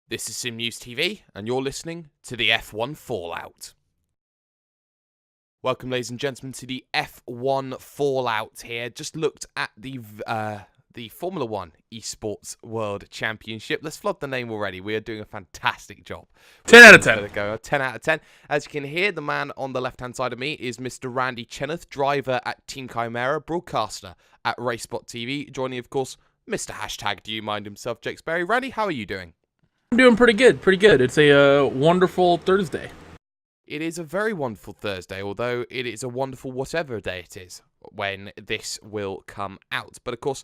This is SimNews.TV, and you're listening to the F1 Fallout. Welcome, ladies and gentlemen, to the F1 Fallout here. Just looked at the Formula 1 Esports World Championship. Let's flog the name already. We are doing a fantastic job. 10 out of 10. 10 out of 10. As you can hear, the man on the left-hand side of me is Mr. Randy Chenowth, driver at Team Chimera, broadcaster at Esports.TV. Joining, of course, Mr. Hashtag Do You Mind himself, Jake Sparey. Randy, how are you doing? I'm doing pretty good. It's a wonderful Thursday. It is a very wonderful Thursday, although it is a wonderful whatever day it is when this will come out. But of course,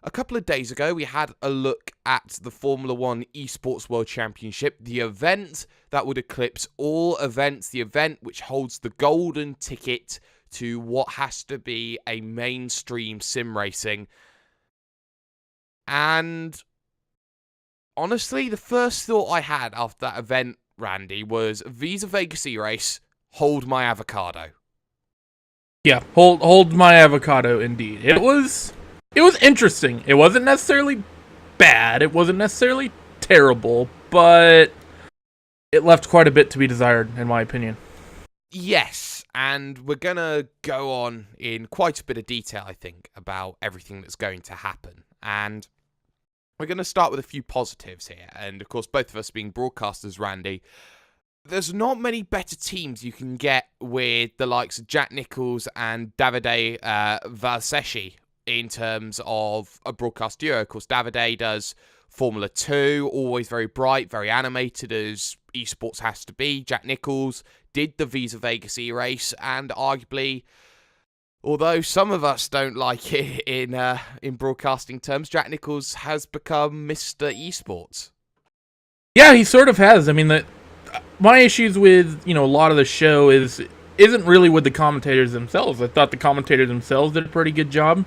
a couple of days ago, we had a look at the Formula 1 Esports World Championship, the event that would eclipse all events, the event which holds the golden ticket to what has to be a mainstream sim racing. And honestly, the first thought I had after that event, Randy, was Visa Vegas E-Race, hold my avocado. Yeah, hold my avocado indeed. It was interesting. It wasn't necessarily bad. It wasn't necessarily terrible, but it left quite a bit to be desired, in my opinion. Yes, and we're going to go on in quite a bit of detail, I think, about everything that's going to happen. And we're going to start with a few positives here. And, of course, both of us being broadcasters, Randy, there's not many better teams you can get with the likes of Jack Nicholls and Davide Valsecchi in terms of a broadcast duo. Of course, Davide does Formula 2, always very bright, very animated, as esports has to be. Jack Nicholls did the Visa Vegas E-Race, and arguably, although some of us don't like it in broadcasting terms, Jack Nicholls has become Mr. Esports. Yeah, he sort of has. I mean, my issues with a lot of the show isn't really with the commentators themselves. I thought the commentators themselves did a pretty good job.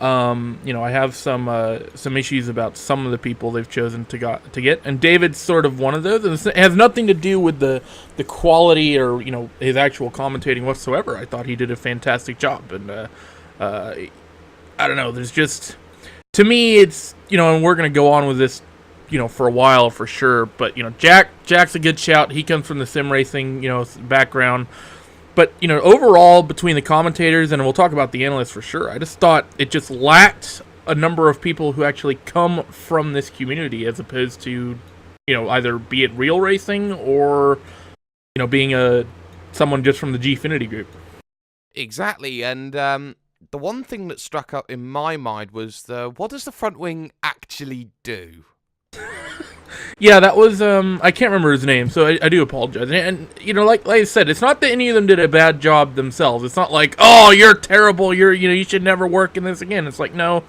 I have some issues about some of the people they've chosen to get, and David's sort of one of those. And it has nothing to do with the quality or his actual commentating whatsoever. I thought he did a fantastic job, and I don't know. There's just, to me, it's and we're gonna go on with this for a while for sure. But Jack's a good shout. He comes from the sim racing background. But, overall, between the commentators, and we'll talk about the analysts for sure, I just thought it just lacked a number of people who actually come from this community, as opposed to, either be it real racing or, being someone just from the Gfinity group. Exactly, and the one thing that struck up in my mind was what does the front wing actually do? Yeah, that was, I can't remember his name, so I do apologize. And like I said, it's not that any of them did a bad job themselves. It's not like, oh, you're terrible, you should never work in this again. It's like, no,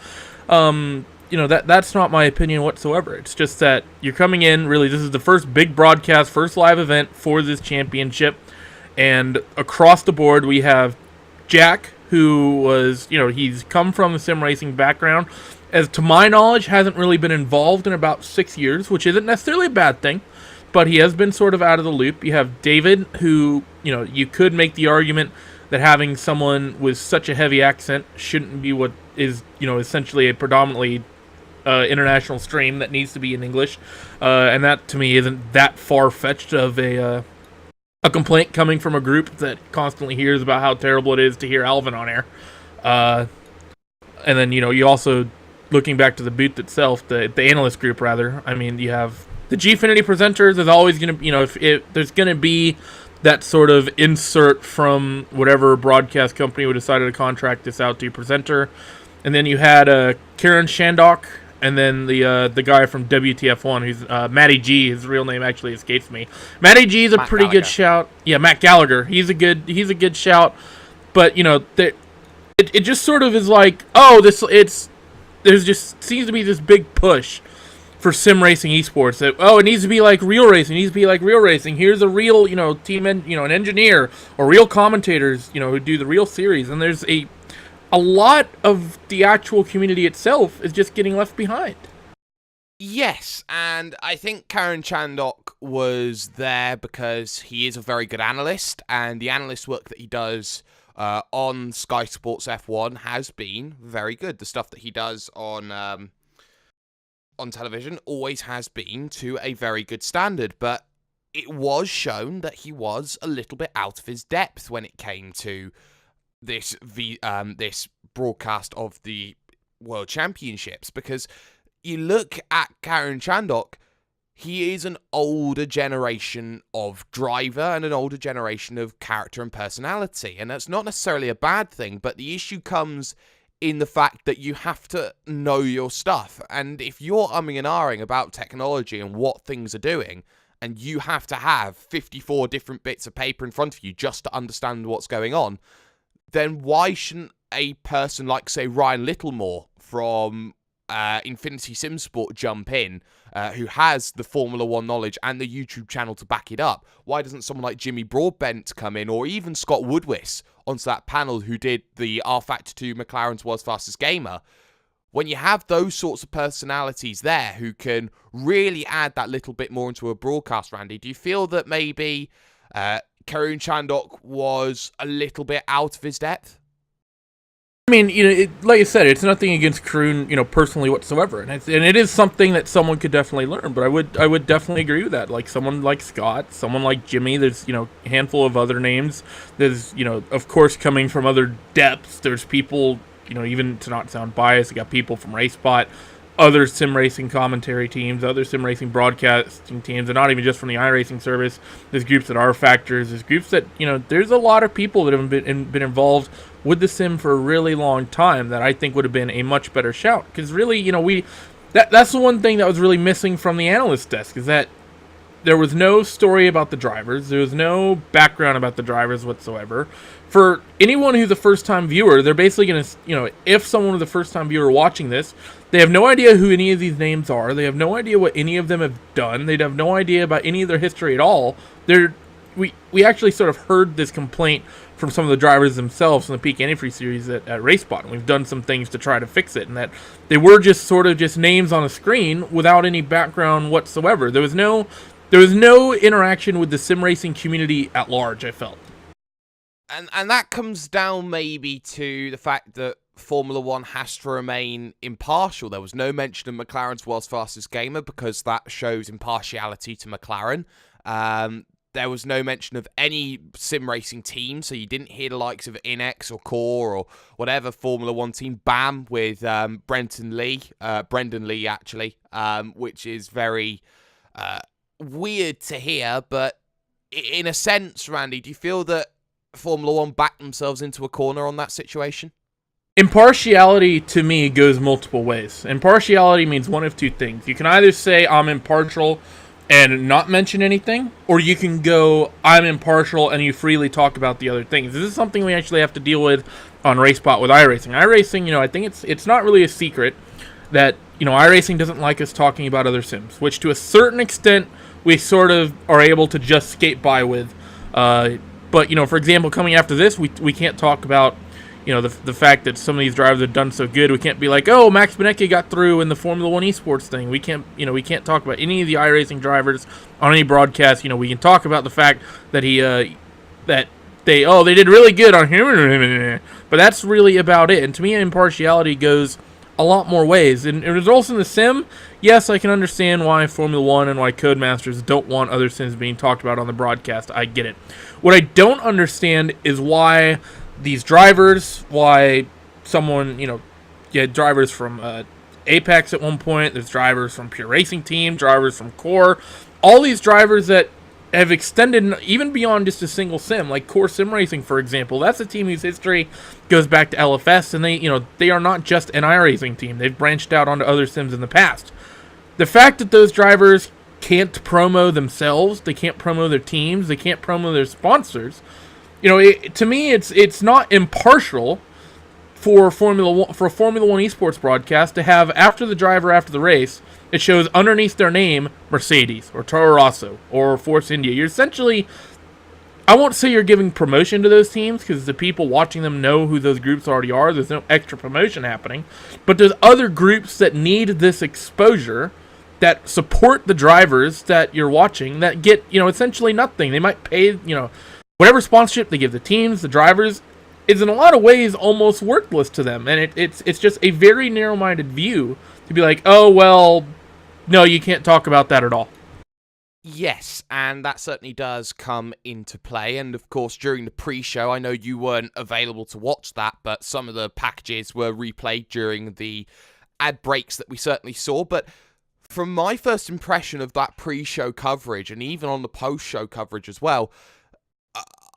that's not my opinion whatsoever. It's just that you're coming in, really, this is the first big broadcast, first live event for this championship, and across the board, we have Jack, who was, he's come from the sim racing background, as to my knowledge, hasn't really been involved in about 6 years, which isn't necessarily a bad thing, but he has been sort of out of the loop. You have David, who, you could make the argument that having someone with such a heavy accent shouldn't be what is, essentially a predominantly international stream that needs to be in English, and that, to me, isn't that far-fetched of a complaint coming from a group that constantly hears about how terrible it is to hear Alvin on air. And then, you also, looking back to the booth itself, the analyst group, rather, I mean, you have the Gfinity presenters. There's always going to, if there's going to be that sort of insert from whatever broadcast company would decide to contract this out to presenter. And then you had Karen Shandok, and then the guy from WTF1, who's Matty G. His real name actually escapes me. Matty G is a pretty good shout. Yeah, Matt Gallagher. He's a good shout. But it just sort of is like, oh, there's just seems to be this big push for sim racing esports that, oh, it needs to be like real racing. It needs to be like real racing. Here's a real, team, an engineer or real commentators, who do the real series. And there's a lot of the actual community itself is just getting left behind. Yes, and I think Karen Chandok was there because he is a very good analyst, and the analyst work that he does on Sky Sports F1 has been very good. The stuff that he does on on television always has been to a very good standard, but it was shown that he was a little bit out of his depth when it came to this this broadcast of the World Championships, because you look at Karen Chandok, he is an older generation of driver and an older generation of character and personality, and that's not necessarily a bad thing, but the issue comes in the fact that you have to know your stuff, and if you're umming and ahhing about technology and what things are doing, and you have to have 54 different bits of paper in front of you just to understand what's going on, then why shouldn't a person like, say, Ryan Littlemore from Infinity Sim Sport jump in, who has the Formula 1 knowledge and the YouTube channel to back it up? Why doesn't someone like Jimmy Broadbent come in, or even Scott Woodwiss onto that panel who did the R Factor 2 McLaren's World's Fastest Gamer? When you have those sorts of personalities there who can really add that little bit more into a broadcast, Randy, do you feel that maybe Karun Chandok was a little bit out of his depth? I mean, like you said, it's nothing against Karun, personally whatsoever, and it is something that someone could definitely learn. But I would definitely agree with that. Like someone like Scott, someone like Jimmy. There's a handful of other names. There's of course coming from other depths. There's people, even to not sound biased, you got people from RaceBot, other sim racing commentary teams, other sim racing broadcasting teams, and not even just from the iRacing service. There's groups that are factors. There's groups that, there's a lot of people that have been involved with the sim for a really long time that I think would have been a much better shout. Because really, that's the one thing that was really missing from the analyst desk, is that there was no story about the drivers. There was no background about the drivers whatsoever. For anyone who's a first-time viewer, they're basically going to, if someone was a first-time viewer watching this, they have no idea who any of these names are. They have no idea what any of them have done. They'd have no idea about any of their history at all. We actually sort of heard this complaint from some of the drivers themselves from the Peak Antifreeze series at RaceBot, and we've done some things to try to fix it, and that they were just sort of just names on a screen without any background whatsoever. There was no interaction with the sim racing community at large, I felt. And that comes down maybe to the fact that Formula 1 has to remain impartial. There was no mention of McLaren's World's Fastest Gamer because that shows impartiality to McLaren. There was no mention of any sim racing team, so you didn't hear the likes of Inex or Core or whatever Formula 1 team. BAM with Brendan Lee, actually, which is very weird to hear, but in a sense, Randy, do you feel that Formula 1 backed themselves into a corner on that situation? Impartiality, to me, goes multiple ways. Impartiality means one of two things. You can either say, I'm impartial and not mention anything, or you can go, I'm impartial, and you freely talk about the other things. This is something we actually have to deal with on RaceBot with iRacing. iRacing, I think it's not really a secret that, iRacing doesn't like us talking about other sims, which to a certain extent we sort of are able to just skate by with. But, for example, coming after this, we can't talk about, the fact that some of these drivers have done so good. We can't be like, oh, Max Benecke got through in the Formula 1 Esports thing. We can't talk about any of the iRacing drivers on any broadcast. We can talk about the fact that they did really good on him, but that's really about it. And to me, impartiality goes a lot more ways. And it results in the sim. Yes, I can understand why Formula 1 and why Codemasters don't want other sims being talked about on the broadcast. I get it. What I don't understand is why these drivers, why someone, you had drivers from Apex at one point, there's drivers from Pure Racing Team, drivers from Core, all these drivers that have extended even beyond just a single sim, like Core Sim Racing, for example. That's a team whose history goes back to LFS, and they are not just an iRacing team. They've branched out onto other sims in the past. The fact that those drivers can't promo themselves, they can't promo their teams, they can't promo their sponsors, to me, it's not impartial for a Formula 1 Esports broadcast to have, after the race, it shows underneath their name Mercedes or Toro Rosso or Force India. You're essentially, I won't say you're giving promotion to those teams because the people watching them know who those groups already are. There's no extra promotion happening, but there's other groups that need this exposure, that support the drivers that you're watching, that get essentially nothing. They might pay whatever sponsorship they give the teams, the drivers, is in a lot of ways almost worthless to them. And it's just a very narrow-minded view to be like, oh, well, no, you can't talk about that at all. Yes, and that certainly does come into play. And of course, during the pre-show, I know you weren't available to watch that, but some of the packages were replayed during the ad breaks that we certainly saw. But from my first impression of that pre-show coverage, and even on the post-show coverage as well,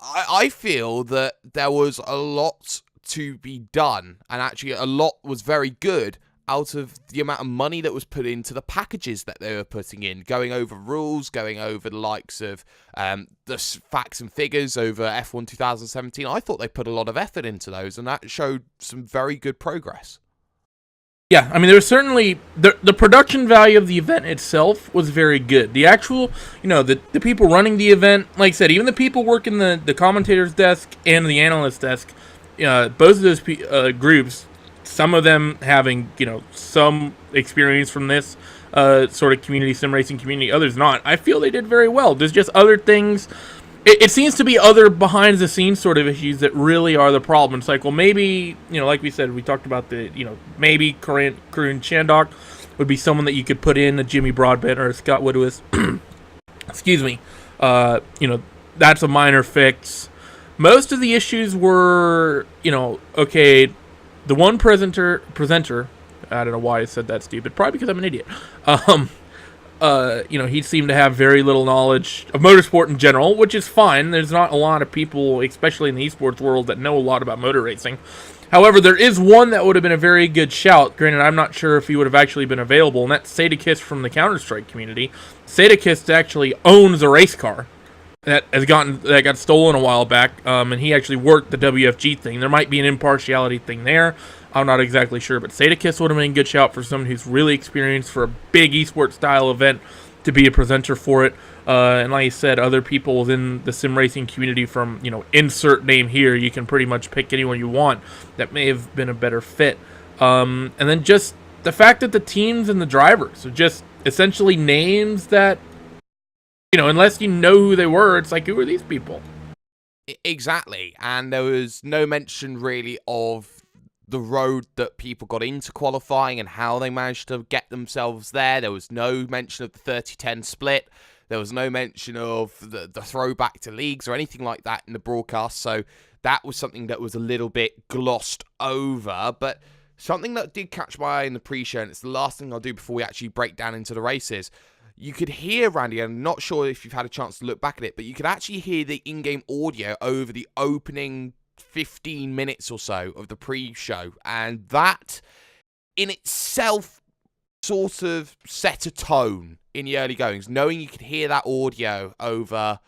I feel that there was a lot to be done, and actually a lot was very good out of the amount of money that was put into the packages that they were putting in, going over rules, going over the likes of the facts and figures over F1 2017. I thought they put a lot of effort into those, and that showed some very good progress. Yeah, I mean, there was certainly the production value of the event itself was very good. The actual, the people running the event, like I said, even the people working the commentator's desk and the analyst desk, both of those groups, some of them having, some experience from this sort of community, sim racing community, others not. I feel they did very well. There's just other things. It seems to be other behind-the-scenes sort of issues that really are the problem. It's like, well, maybe, like we said, we talked about maybe Corinne Chandok would be someone that you could put in, a Jimmy Broadbent or a Scott Woodwis. Excuse me. That's a minor fix. Most of the issues were, okay, the one presenter, I don't know why I said that stupid, probably because I'm an idiot. He seemed to have very little knowledge of motorsport in general, which is fine. There's not a lot of people, especially in the esports world, that know a lot about motor racing. However, there is one that would have been a very good shout. Granted, I'm not sure if he would have actually been available, and that's Sadakist from the Counter-Strike community. Sadakist actually owns a race car that got stolen a while back, and he actually worked the WFG thing. There might be an impartiality thing there. I'm not exactly sure, but Sadakist would have been a good shout for someone who's really experienced for a big esports style event to be a presenter for it. And like I said, other people within the sim racing community from, insert name here, you can pretty much pick anyone you want that may have been a better fit. And then just the fact that the teams and the drivers are just essentially names that, unless you know who they were, it's like, who are these people? Exactly. And there was no mention really of the road that people got into qualifying and how they managed to get themselves there. There was no mention of the 30-10 split. There was no mention of the throwback to leagues or anything like that in the broadcast. So that was something that was a little bit glossed over. But something that did catch my eye in the pre-show, and it's the last thing I'll do before we actually break down into the races, you could hear, Randy, I'm not sure if you've had a chance to look back at it, but you could actually hear the in-game audio over the opening 15 minutes or so of the pre-show, and that in itself sort of set a tone in the early goings, knowing you could hear that audio over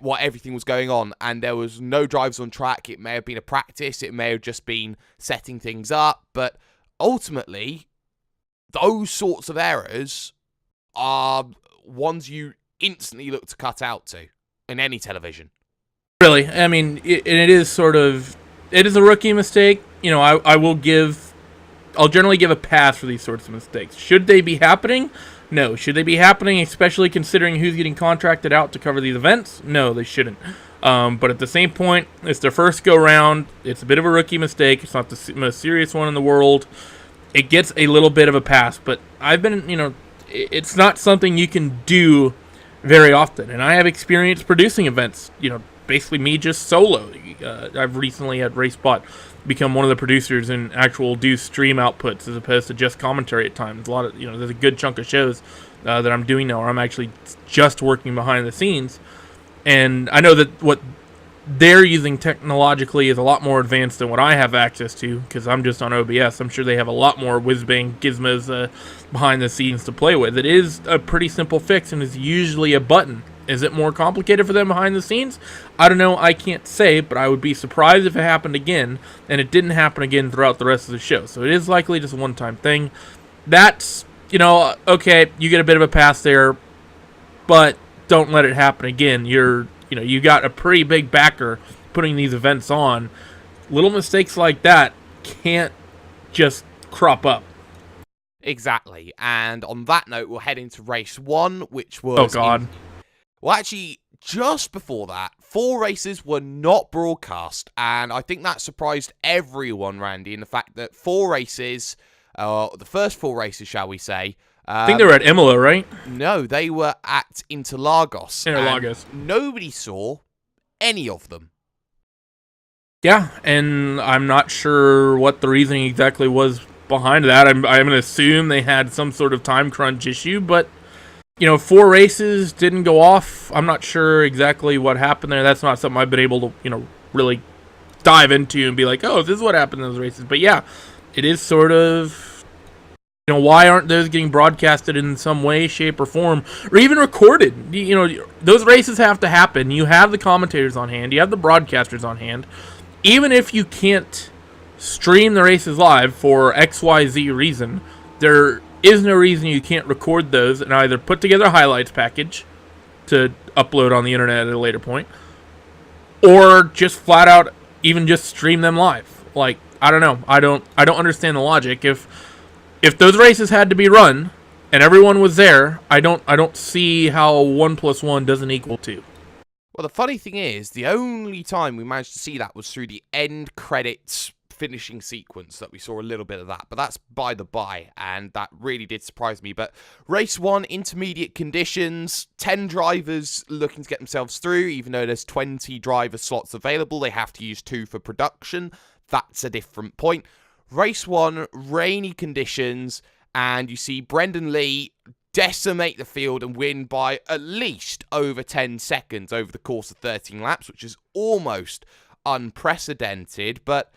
what everything was going on, and there was no drives on track. It may have been a practice, it may have just been setting things up, but ultimately those sorts of errors are ones you instantly look to cut out to in any television. Really, I mean, it is a rookie mistake. I'll generally give a pass for these sorts of mistakes. Should they be happening? No. Should they be happening, especially considering who's getting contracted out to cover these events? No, they shouldn't. But at the same point, it's their first go-round. It's a bit of a rookie mistake. It's not the most serious one in the world. It gets a little bit of a pass, but it's not something you can do very often. And I have experience producing events, basically me just solo. I've recently at RaceBot become one of the producers and actual do stream outputs as opposed to just commentary at times. A lot of, there's a good chunk of shows that I'm doing now where I'm actually just working behind the scenes. And I know that what they're using technologically is a lot more advanced than what I have access to because I'm just on OBS. I'm sure they have a lot more whiz-bang gizmos behind the scenes to play with. It is a pretty simple fix and is usually a button. Is it more complicated for them behind the scenes? I don't know. I can't say, but I would be surprised if it happened again, and it didn't happen again throughout the rest of the show. So it is likely just a one-time thing. That's, okay, you get a bit of a pass there, but don't let it happen again. You got a pretty big backer putting these events on. Little mistakes like that can't just crop up. Exactly. And on that note, we'll head into race 1, which was... Oh, God. Well, actually, just before that, 4 races were not broadcast, and I think that surprised everyone, Randy, in the fact that 4 races, the first 4 races, shall we say, I think they were at Imola, right? No, they were at Interlagos. Interlagos. Nobody saw any of them. Yeah, and I'm not sure what the reasoning exactly was behind that. I'm going to assume they had some sort of time crunch issue, but 4 races didn't go off. I'm not sure exactly what happened there. That's not something I've been able to, really dive into and be like, oh, this is what happened in those races. But yeah, it is sort of, why aren't those getting broadcasted in some way, shape, or form, or even recorded? Those races have to happen. You have the commentators on hand. You have the broadcasters on hand. Even if you can't stream the races live for XYZ reason, there is no reason you can't record those and either put together a highlights package to upload on the internet at a later point, or just flat out even just stream them live. Like, I don't know. I don't understand the logic. If those races had to be run and everyone was there, I don't see how 1 + 1 doesn't equal 2. Well, the funny thing is, the only time we managed to see that was through the end credits finishing sequence that we saw a little bit of that, but that's by the by, and that really did surprise me. But race 1, intermediate conditions, 10 drivers looking to get themselves through. Even though there's 20 driver slots available, they have to use 2 for production. That's a different point. Race 1, rainy conditions, and you see Brendan Lee decimate the field and win by at least over 10 seconds over the course of 13 laps, which is almost unprecedented. But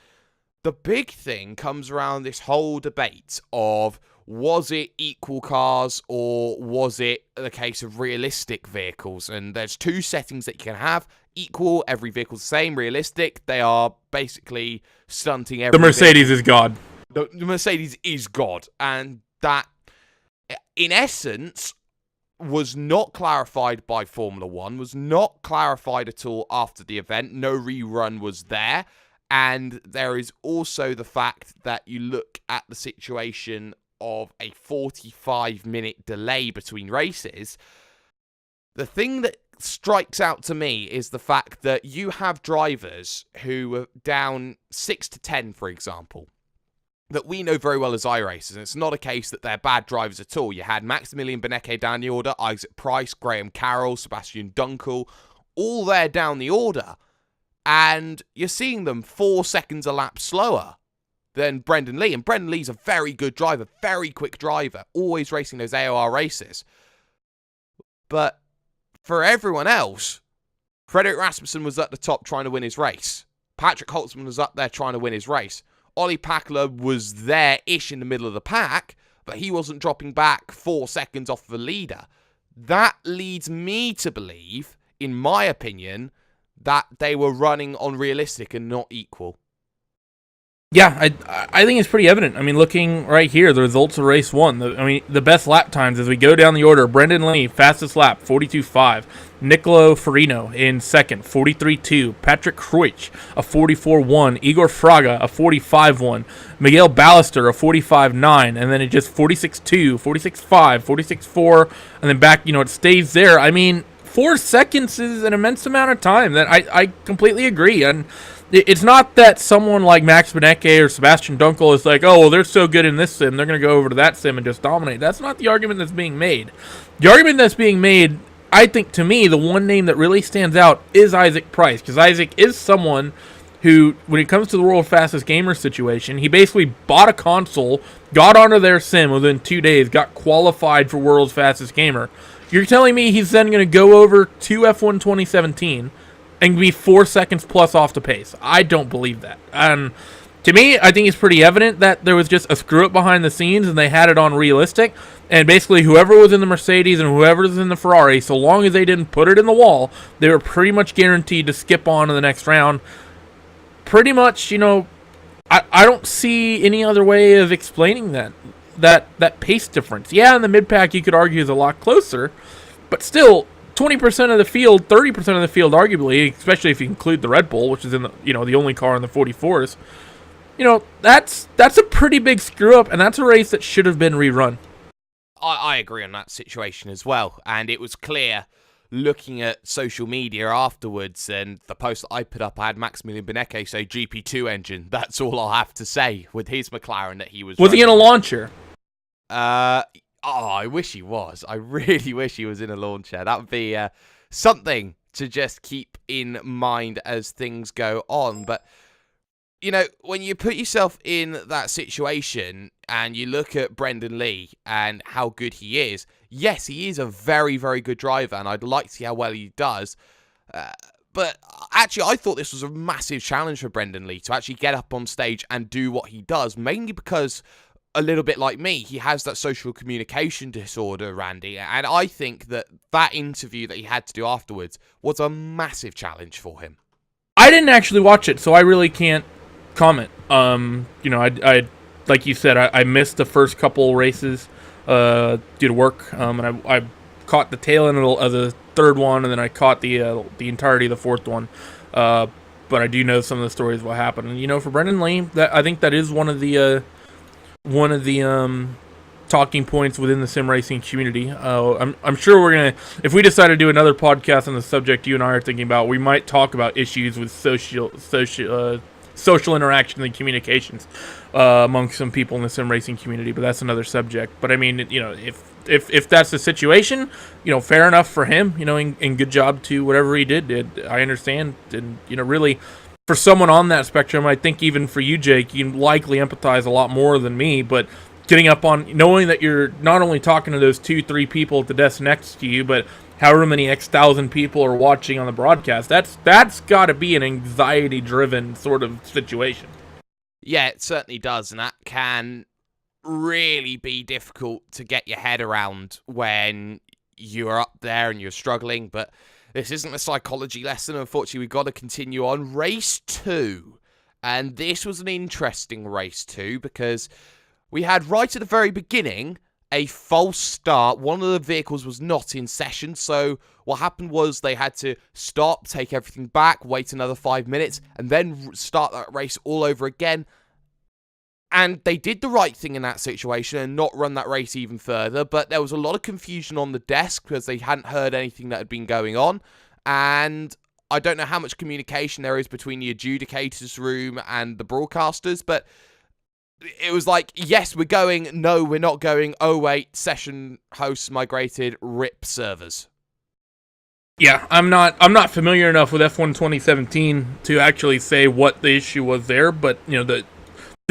the big thing comes around this whole debate of, was it equal cars or was it the case of realistic vehicles? And there's 2 settings that you can have. Equal, every vehicle's the same. Realistic, they are basically stunting every The Mercedes vehicle. is God. The Mercedes is God. And that, in essence, was not clarified by Formula 1, was not clarified at all after the event. No rerun was there. And there is also the fact that you look at the situation of a 45-minute delay between races. The thing that strikes out to me is the fact that you have drivers who are down 6 to 10, for example, that we know very well as iRacers, and it's not a case that they're bad drivers at all. You had Maximilian Benecke down the order, Isaac Price, Graham Carroll, Sebastian Dunkel, all there down the order. And you're seeing them 4 seconds a lap slower than Brendan Lee. And Brendan Lee's a very good driver, very quick driver, always racing those AOR races. But for everyone else, Frederick Rasmussen was at the top trying to win his race. Patrick Holtzman was up there trying to win his race. Ollie Packler was there-ish in the middle of the pack, but he wasn't dropping back 4 seconds off the leader. That leads me to believe, in my opinion, that they were running on realistic and not equal. Yeah, I think it's pretty evident. I mean, looking right here, the results of race 1. The best lap times as we go down the order. Brendan Lee, fastest lap, 42.5. Nicolo Farino in second, 43.2. Patrick Cruich, a 44.1. Igor Fraga, a 45.1. Miguel Ballester, a 45.9. And then it just 46.2, 46.5, 46.4. And then back, it stays there. I mean, 4 seconds is an immense amount of time. That I completely agree. And it's not that someone like Max Benecke or Sebastian Dunkel is like, oh, well, they're so good in this sim, they're going to go over to that sim and just dominate. That's not the argument that's being made. The argument that's being made, I think, to me, the one name that really stands out is Isaac Price, because Isaac is someone who, when it comes to the World Fastest Gamer situation, he basically bought a console, got onto their sim within 2 days, got qualified for World's Fastest Gamer. You're telling me he's then going to go over to F1 2017 and be 4 seconds plus off the pace? I don't believe that. To me, I think it's pretty evident that there was just a screw-up behind the scenes and they had it on realistic. And basically, whoever was in the Mercedes and whoever was in the Ferrari, so long as they didn't put it in the wall, they were pretty much guaranteed to skip on to the next round. Pretty much, I don't see any other way of explaining that pace difference. Yeah, in the mid-pack, you could argue is a lot closer, but still, 20% of the field, 30% of the field, arguably, especially if you include the Red Bull, which is in the the only car in the 44s. That's a pretty big screw up, and that's a race that should have been rerun. I agree on that situation as well, and it was clear looking at social media afterwards, and the post that I put up, I had Maximilian Benecke say GP2 engine. That's all I'll have to say with his McLaren that he was. Was he in a launcher? Oh, I wish he was. I really wish he was in a lawn chair. That would be something to just keep in mind as things go on. But, you know, when you put yourself in that situation and you look at Brendan Lee and how good he is, yes, he is a very, very good driver, and I'd like to see how well he does. But actually, I thought this was a massive challenge for Brendan Lee to actually get up on stage and do what he does, mainly because, a little bit like me, he has that social communication disorder, Randy, and I think that interview that he had to do afterwards was a massive challenge for him. I didn't actually watch it, so I really can't comment. You know, I like you said, I missed the first couple races due to work, and I caught the tail end of the third one, and then I caught the entirety of the fourth one. But I do know some of the stories of what happened, and you know, for Brendan Lee, I think that is one of the talking points within the sim racing community. I'm sure we're gonna, if we decide to do another podcast on the subject you and I are thinking about, we might talk about issues with social interaction and communications among some people in the sim racing community. But that's another subject. But I mean, you know, if that's the situation, you know, fair enough for him. You know, and good job to whatever he did. I understand, and you know, really, for someone on that spectrum, I think even for you, Jake, you likely empathize a lot more than me, but getting up on, knowing that you're not only talking to those 2-3 people at the desk next to you, but however many X thousand people are watching on the broadcast, that's got to be an anxiety-driven sort of situation. Yeah, it certainly does, and that can really be difficult to get your head around when you're up there and you're struggling, but this isn't a psychology lesson. Unfortunately, we've got to continue on. Race 2. And this was an interesting race 2 because we had right at the very beginning a false start. One of the vehicles was not in session. So what happened was they had to stop, take everything back, wait another 5 minutes, and then start that race all over again. And they did the right thing in that situation and not run that race even further, but there was a lot of confusion on the desk because they hadn't heard anything that had been going on, and I don't know how much communication there is between the adjudicators room and the broadcasters, but it was like, yes, we're going, no, we're not going, oh wait, session hosts migrated, rip servers. Yeah, I'm not familiar enough with F1 2017 to actually say what the issue was there, but you know, the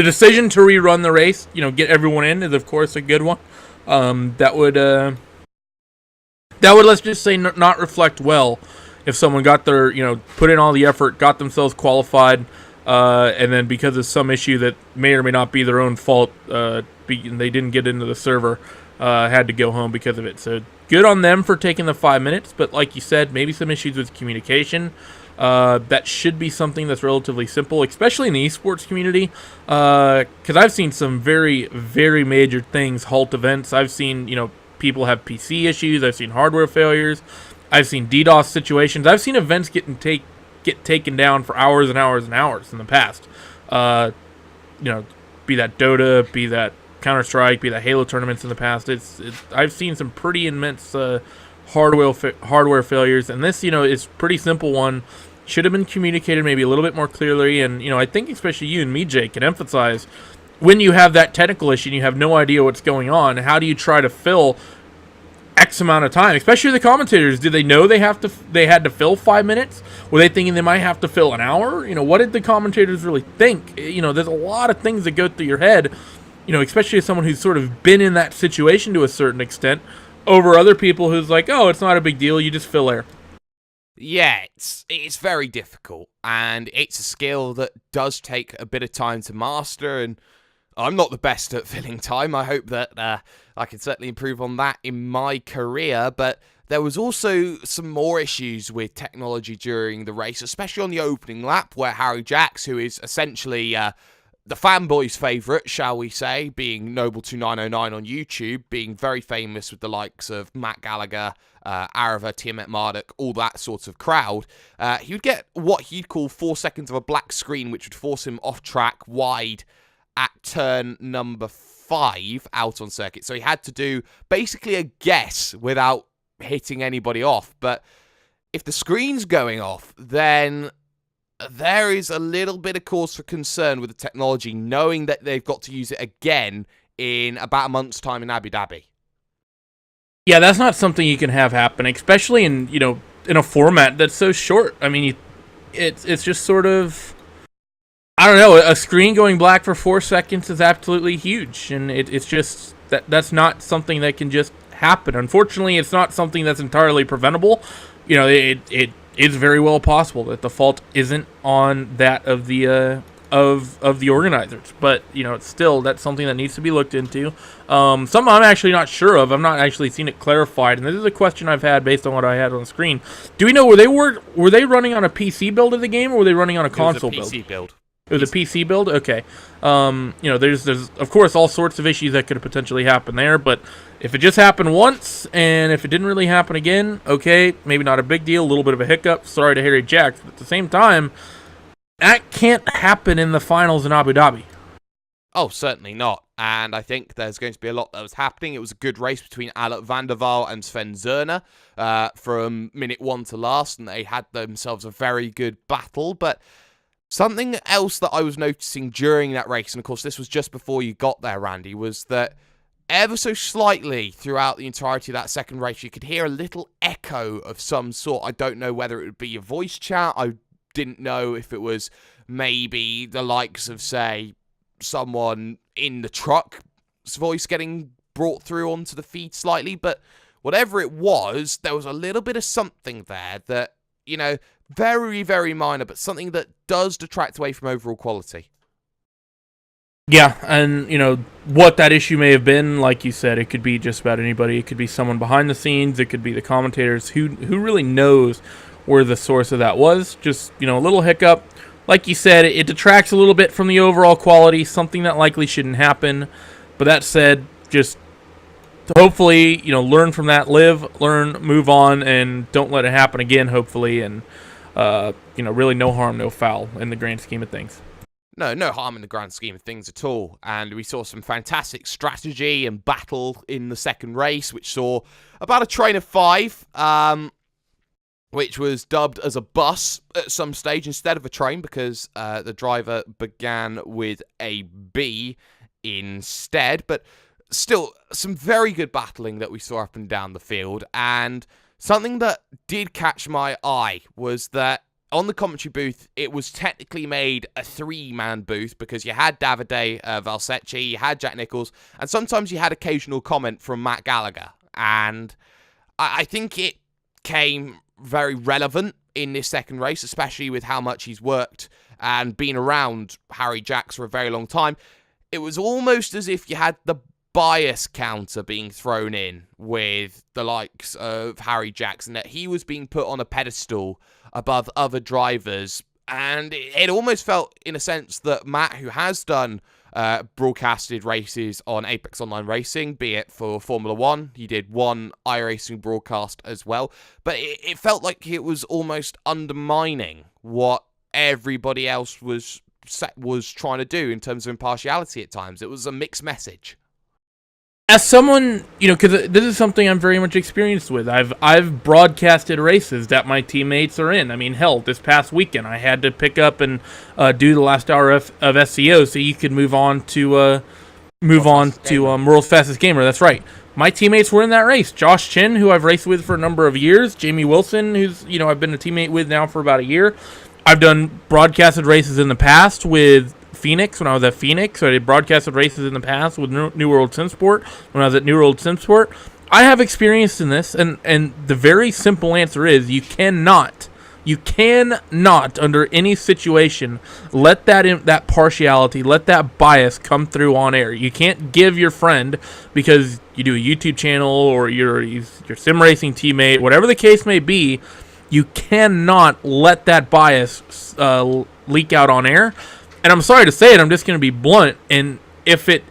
decision to rerun the race, you know, get everyone in, is of course a good one. That would let's just say not reflect well if someone got their, you know, put in all the effort, got themselves qualified, and then because of some issue that may or may not be their own fault, they didn't get into the server, had to go home because of it. So good on them for taking the 5 minutes, but like you said, maybe some issues with communication. That should be something that's relatively simple, especially in the esports community, because I've seen some very, very major things halt events. I've seen, you know, people have PC issues. I've seen hardware failures. I've seen DDoS situations. I've seen events get taken down for hours and hours and hours in the past. You know, be that Dota, be that Counter-Strike, be that Halo tournaments in the past. I've seen some pretty immense hardware failures, and this, you know, is pretty simple one. Should have been communicated maybe a little bit more clearly, and you know, I think especially you and me, Jake, can emphasize when you have that technical issue and you have no idea what's going on, how do you try to fill X amount of time? Especially the commentators, did they know they had to fill 5 minutes? Were they thinking they might have to fill an hour? You know, what did the commentators really think? You know, there's a lot of things that go through your head, you know, especially as someone who's sort of been in that situation to a certain extent, over other people who's like, oh, it's not a big deal, you just fill air. Yeah, it's very difficult, and it's a skill that does take a bit of time to master, and I'm not the best at filling time. I hope that I can certainly improve on that in my career, but there was also some more issues with technology during the race, especially on the opening lap, where Harry Jacks, who is essentially the fanboy's favourite, shall we say, being Noble2909 on YouTube, being very famous with the likes of Matt Gallagher, Arava, Tiamat Marduk, all that sort of crowd, he would get what he'd call 4 seconds of a black screen, which would force him off track wide at turn number 5 out on circuit. So he had to do basically a guess without hitting anybody off. But if the screen's going off, then there is a little bit of cause for concern with the technology, knowing that they've got to use it again in about a month's time in Abu Dhabi. Yeah, that's not something you can have happen, especially in in a format that's so short. I mean, it's just sort of, I don't know. A screen going black for 4 seconds is absolutely huge, and it's just that's not something that can just happen. Unfortunately, it's not something that's entirely preventable. It is very well possible that the fault isn't on that of the of the organizers, but it's still, that's something that needs to be looked into. Something I'm actually not sure of. I'm not actually seen it clarified, and this is a question I've had based on what I had on the screen. Do we know, were they running on a PC build of the game, or were they running on a console build? It was a PC build. It was a PC build? Okay. There's of course all sorts of issues that could potentially happen there, but if it just happened once, and if it didn't really happen again, okay, maybe not a big deal, a little bit of a hiccup, sorry to Harry Jacks, but at the same time, that can't happen in the finals in Abu Dhabi. Oh, certainly not. And I think there's going to be a lot that was happening. It was a good race between Alec van der Waal and Sven Zerner from minute 1 to last, and they had themselves a very good battle, but something else that I was noticing during that race, and of course this was just before you got there, Randy, was that ever so slightly throughout the entirety of that second race, you could hear a little echo of some sort. I don't know whether it would be a voice chat. I didn't know if it was maybe the likes of, say, someone in the truck's voice getting brought through onto the feed slightly, but whatever it was, there was a little bit of something there that, very, very minor, but something that does detract away from overall quality. Yeah, and, what that issue may have been, like you said, it could be just about anybody. It could be someone behind the scenes. It could be the commentators. Who really knows where the source of that was? Just, a little hiccup. Like you said, it detracts a little bit from the overall quality, something that likely shouldn't happen. But that said, just hopefully, learn from that, learn, move on, and don't let it happen again, hopefully. And, really no harm, no foul in the grand scheme of things. No harm in the grand scheme of things at all. And we saw some fantastic strategy and battle in the second race, which saw about a train of 5, which was dubbed as a bus at some stage instead of a train, because the driver began with a B instead. But still, some very good battling that we saw up and down the field. And something that did catch my eye was that on the commentary booth, it was technically made a 3-man booth, because you had Davide Valsecchi, you had Jack Nichols, and sometimes you had occasional comment from Matt Gallagher. And I think it came very relevant in this second race, especially with how much he's worked and been around Harry Jacks for a very long time. It was almost as if you had the bias counter being thrown in with the likes of Harry Jacks, and that he was being put on a pedestal above other drivers. And it almost felt, in a sense, that Matt, who has done broadcasted races on Apex Online Racing, be it for Formula 1, he did one iRacing broadcast as well, but it felt like it was almost undermining what everybody else was trying to do in terms of impartiality at times. It was a mixed message. As someone, because this is something I'm very much experienced with. I've broadcasted races that my teammates are in. I mean, hell, this past weekend I had to pick up and do the last hour of SEO so you could move on to World's Fastest Gamer. That's right. My teammates were in that race. Josh Chin, who I've raced with for a number of years. Jamie Wilson, who's I've been a teammate with now for about a year. I've done broadcasted races in the past with Phoenix when I was at Phoenix. So I did broadcasted races in the past with New World SimSport when I was at New World SimSport. I have experience in this, and the very simple answer is you cannot under any situation let that partiality, let that bias come through on air. You can't give your friend, because you do a YouTube channel or your sim racing teammate, whatever the case may be, you cannot let that bias leak out on air. And I'm sorry to say it, I'm just going to be blunt. And if it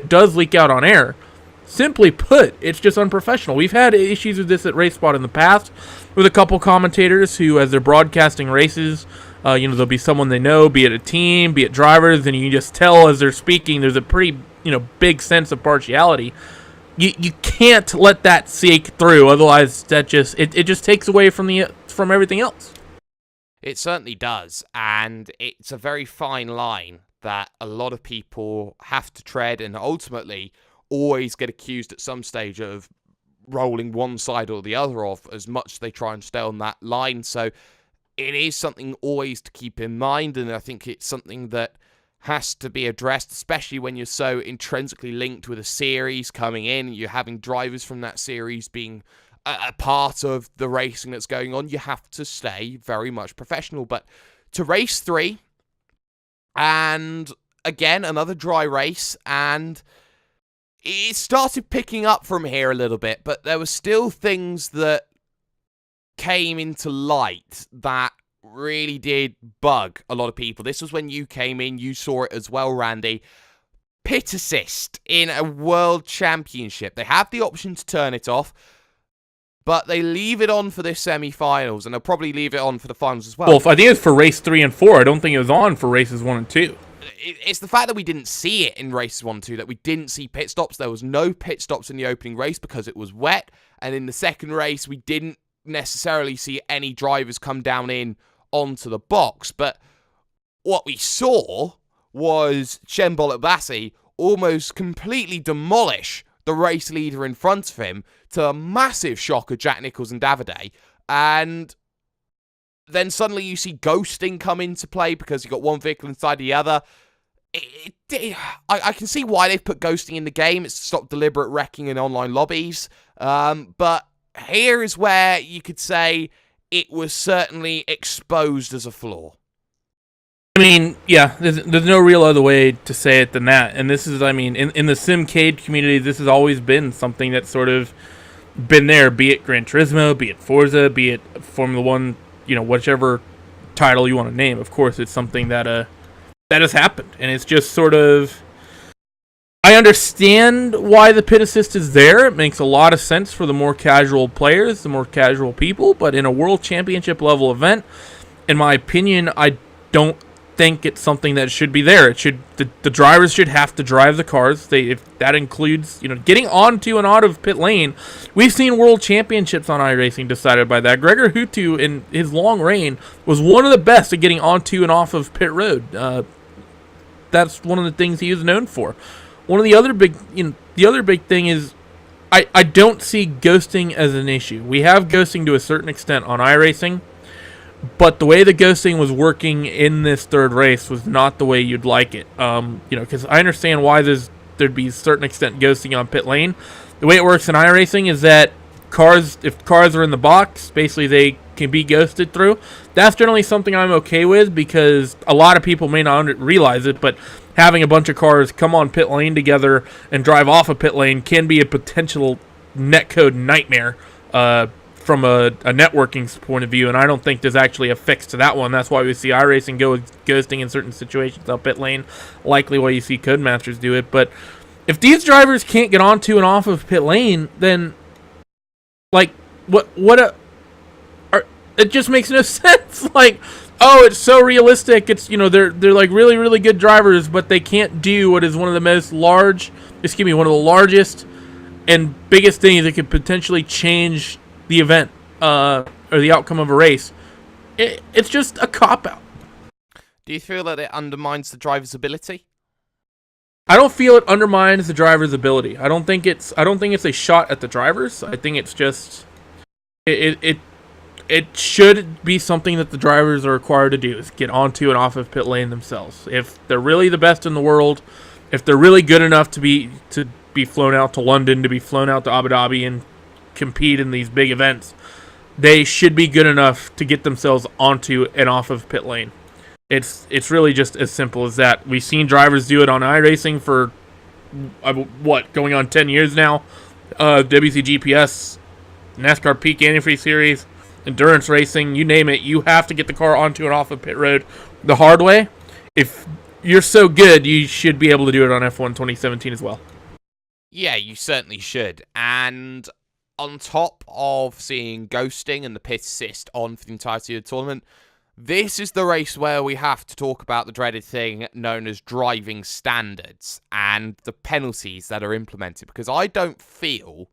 does leak out on air, simply put, it's just unprofessional. We've had issues with this at RaceSpot in the past with a couple commentators who, as they're broadcasting races, there'll be someone they know, be it a team, be it drivers, and you can just tell as they're speaking, there's a pretty big sense of partiality. You can't let that seep through, otherwise that just takes away from everything else. It certainly does, and it's a very fine line that a lot of people have to tread, and ultimately always get accused at some stage of rolling one side or the other of as much as they try and stay on that line. So it is something always to keep in mind, and I think it's something that has to be addressed, especially when you're so intrinsically linked with a series coming in. You're having drivers from that series being a part of the racing that's going on. You have to stay very much professional. But to race 3, and again, another dry race, and it started picking up from here a little bit, but there were still things that came into light that really did bug a lot of people. This was when you came in, you saw it as well, Randy. Pit assist in a world championship. They have the option to turn it off, but they leave it on for this semi-finals, and they'll probably leave it on for the finals as well. Well, I think it's for race 3 and 4. I don't think it was on for races 1 and 2. It's the fact that we didn't see it in races 1 and 2, that we didn't see pit stops. There was no pit stops in the opening race because it was wet, and in the second race, we didn't necessarily see any drivers come down in onto the box. But what we saw was Chen Bolotbasi almost completely demolish the race leader in front of him, to a massive shock of Jack Nicholls and Davide. And then suddenly you see ghosting come into play because you've got one vehicle inside the other. I can see why they've put ghosting in the game. It's to stop deliberate wrecking in online lobbies. But here is where you could say it was certainly exposed as a flaw. I mean, yeah, there's no real other way to say it than that. And this is, I mean, in the SimCade community, this has always been something that's sort of been there, be it Gran Turismo, be it Forza, be it Formula 1, whichever title you want to name. Of course, it's something that has happened. And it's just sort of, I understand why the pit assist is there. It makes a lot of sense for the more casual players, the more casual people. But in a World Championship level event, in my opinion, I don't think it's something that should be there. It should the drivers should have to drive the cars. If that includes getting onto and out of pit lane. We've seen World Championships on iRacing decided by that. Gregor Hutu in his long reign was one of the best at getting onto and off of pit road. That's one of the things he is known for. One of the other big thing is I don't see ghosting as an issue. We have ghosting to a certain extent on iRacing. But the way the ghosting was working in this third race was not the way you'd like it. Because I understand why there'd be a certain extent ghosting on pit lane. The way it works in iRacing is that if cars are in the box, basically they can be ghosted through. That's generally something I'm okay with because a lot of people may not realize it, but having a bunch of cars come on pit lane together and drive off a pit lane can be a potential netcode nightmare. From a networking point of view, and I don't think there's actually a fix to that one. That's why we see iRacing go with ghosting in certain situations on pit lane, likely why you see Codemasters do it. But if these drivers can't get onto and off of pit lane, then it just makes no sense. It's so realistic. It's they're like really, really good drivers, but they can't do what is one of the largest and biggest things that could potentially change the event or the outcome of a race. It's just a cop-out. Do you feel that it undermines the driver's ability? I don't feel it undermines the driver's ability. I don't think it's a shot at the drivers. I think it's just it should be something that the drivers are required to do, is get onto and off of pit lane themselves. If they're really the best in the world, if they're really good enough to be flown out to London, to be flown out to Abu Dhabi and compete in these big events, they should be good enough to get themselves onto and off of pit lane. It's really just as simple as that. We've seen drivers do it on iRacing for going on 10 years now. WCGPS, NASCAR Peak Antifreeze Series, endurance racing, you name it, you have to get the car onto and off of pit road the hard way. If you're so good, you should be able to do it on F1 2017 as well. Yeah, you certainly should. And on top of seeing ghosting and the pit assist on for the entirety of the tournament, this is the race where we have to talk about the dreaded thing known as driving standards and the penalties that are implemented, because I don't feel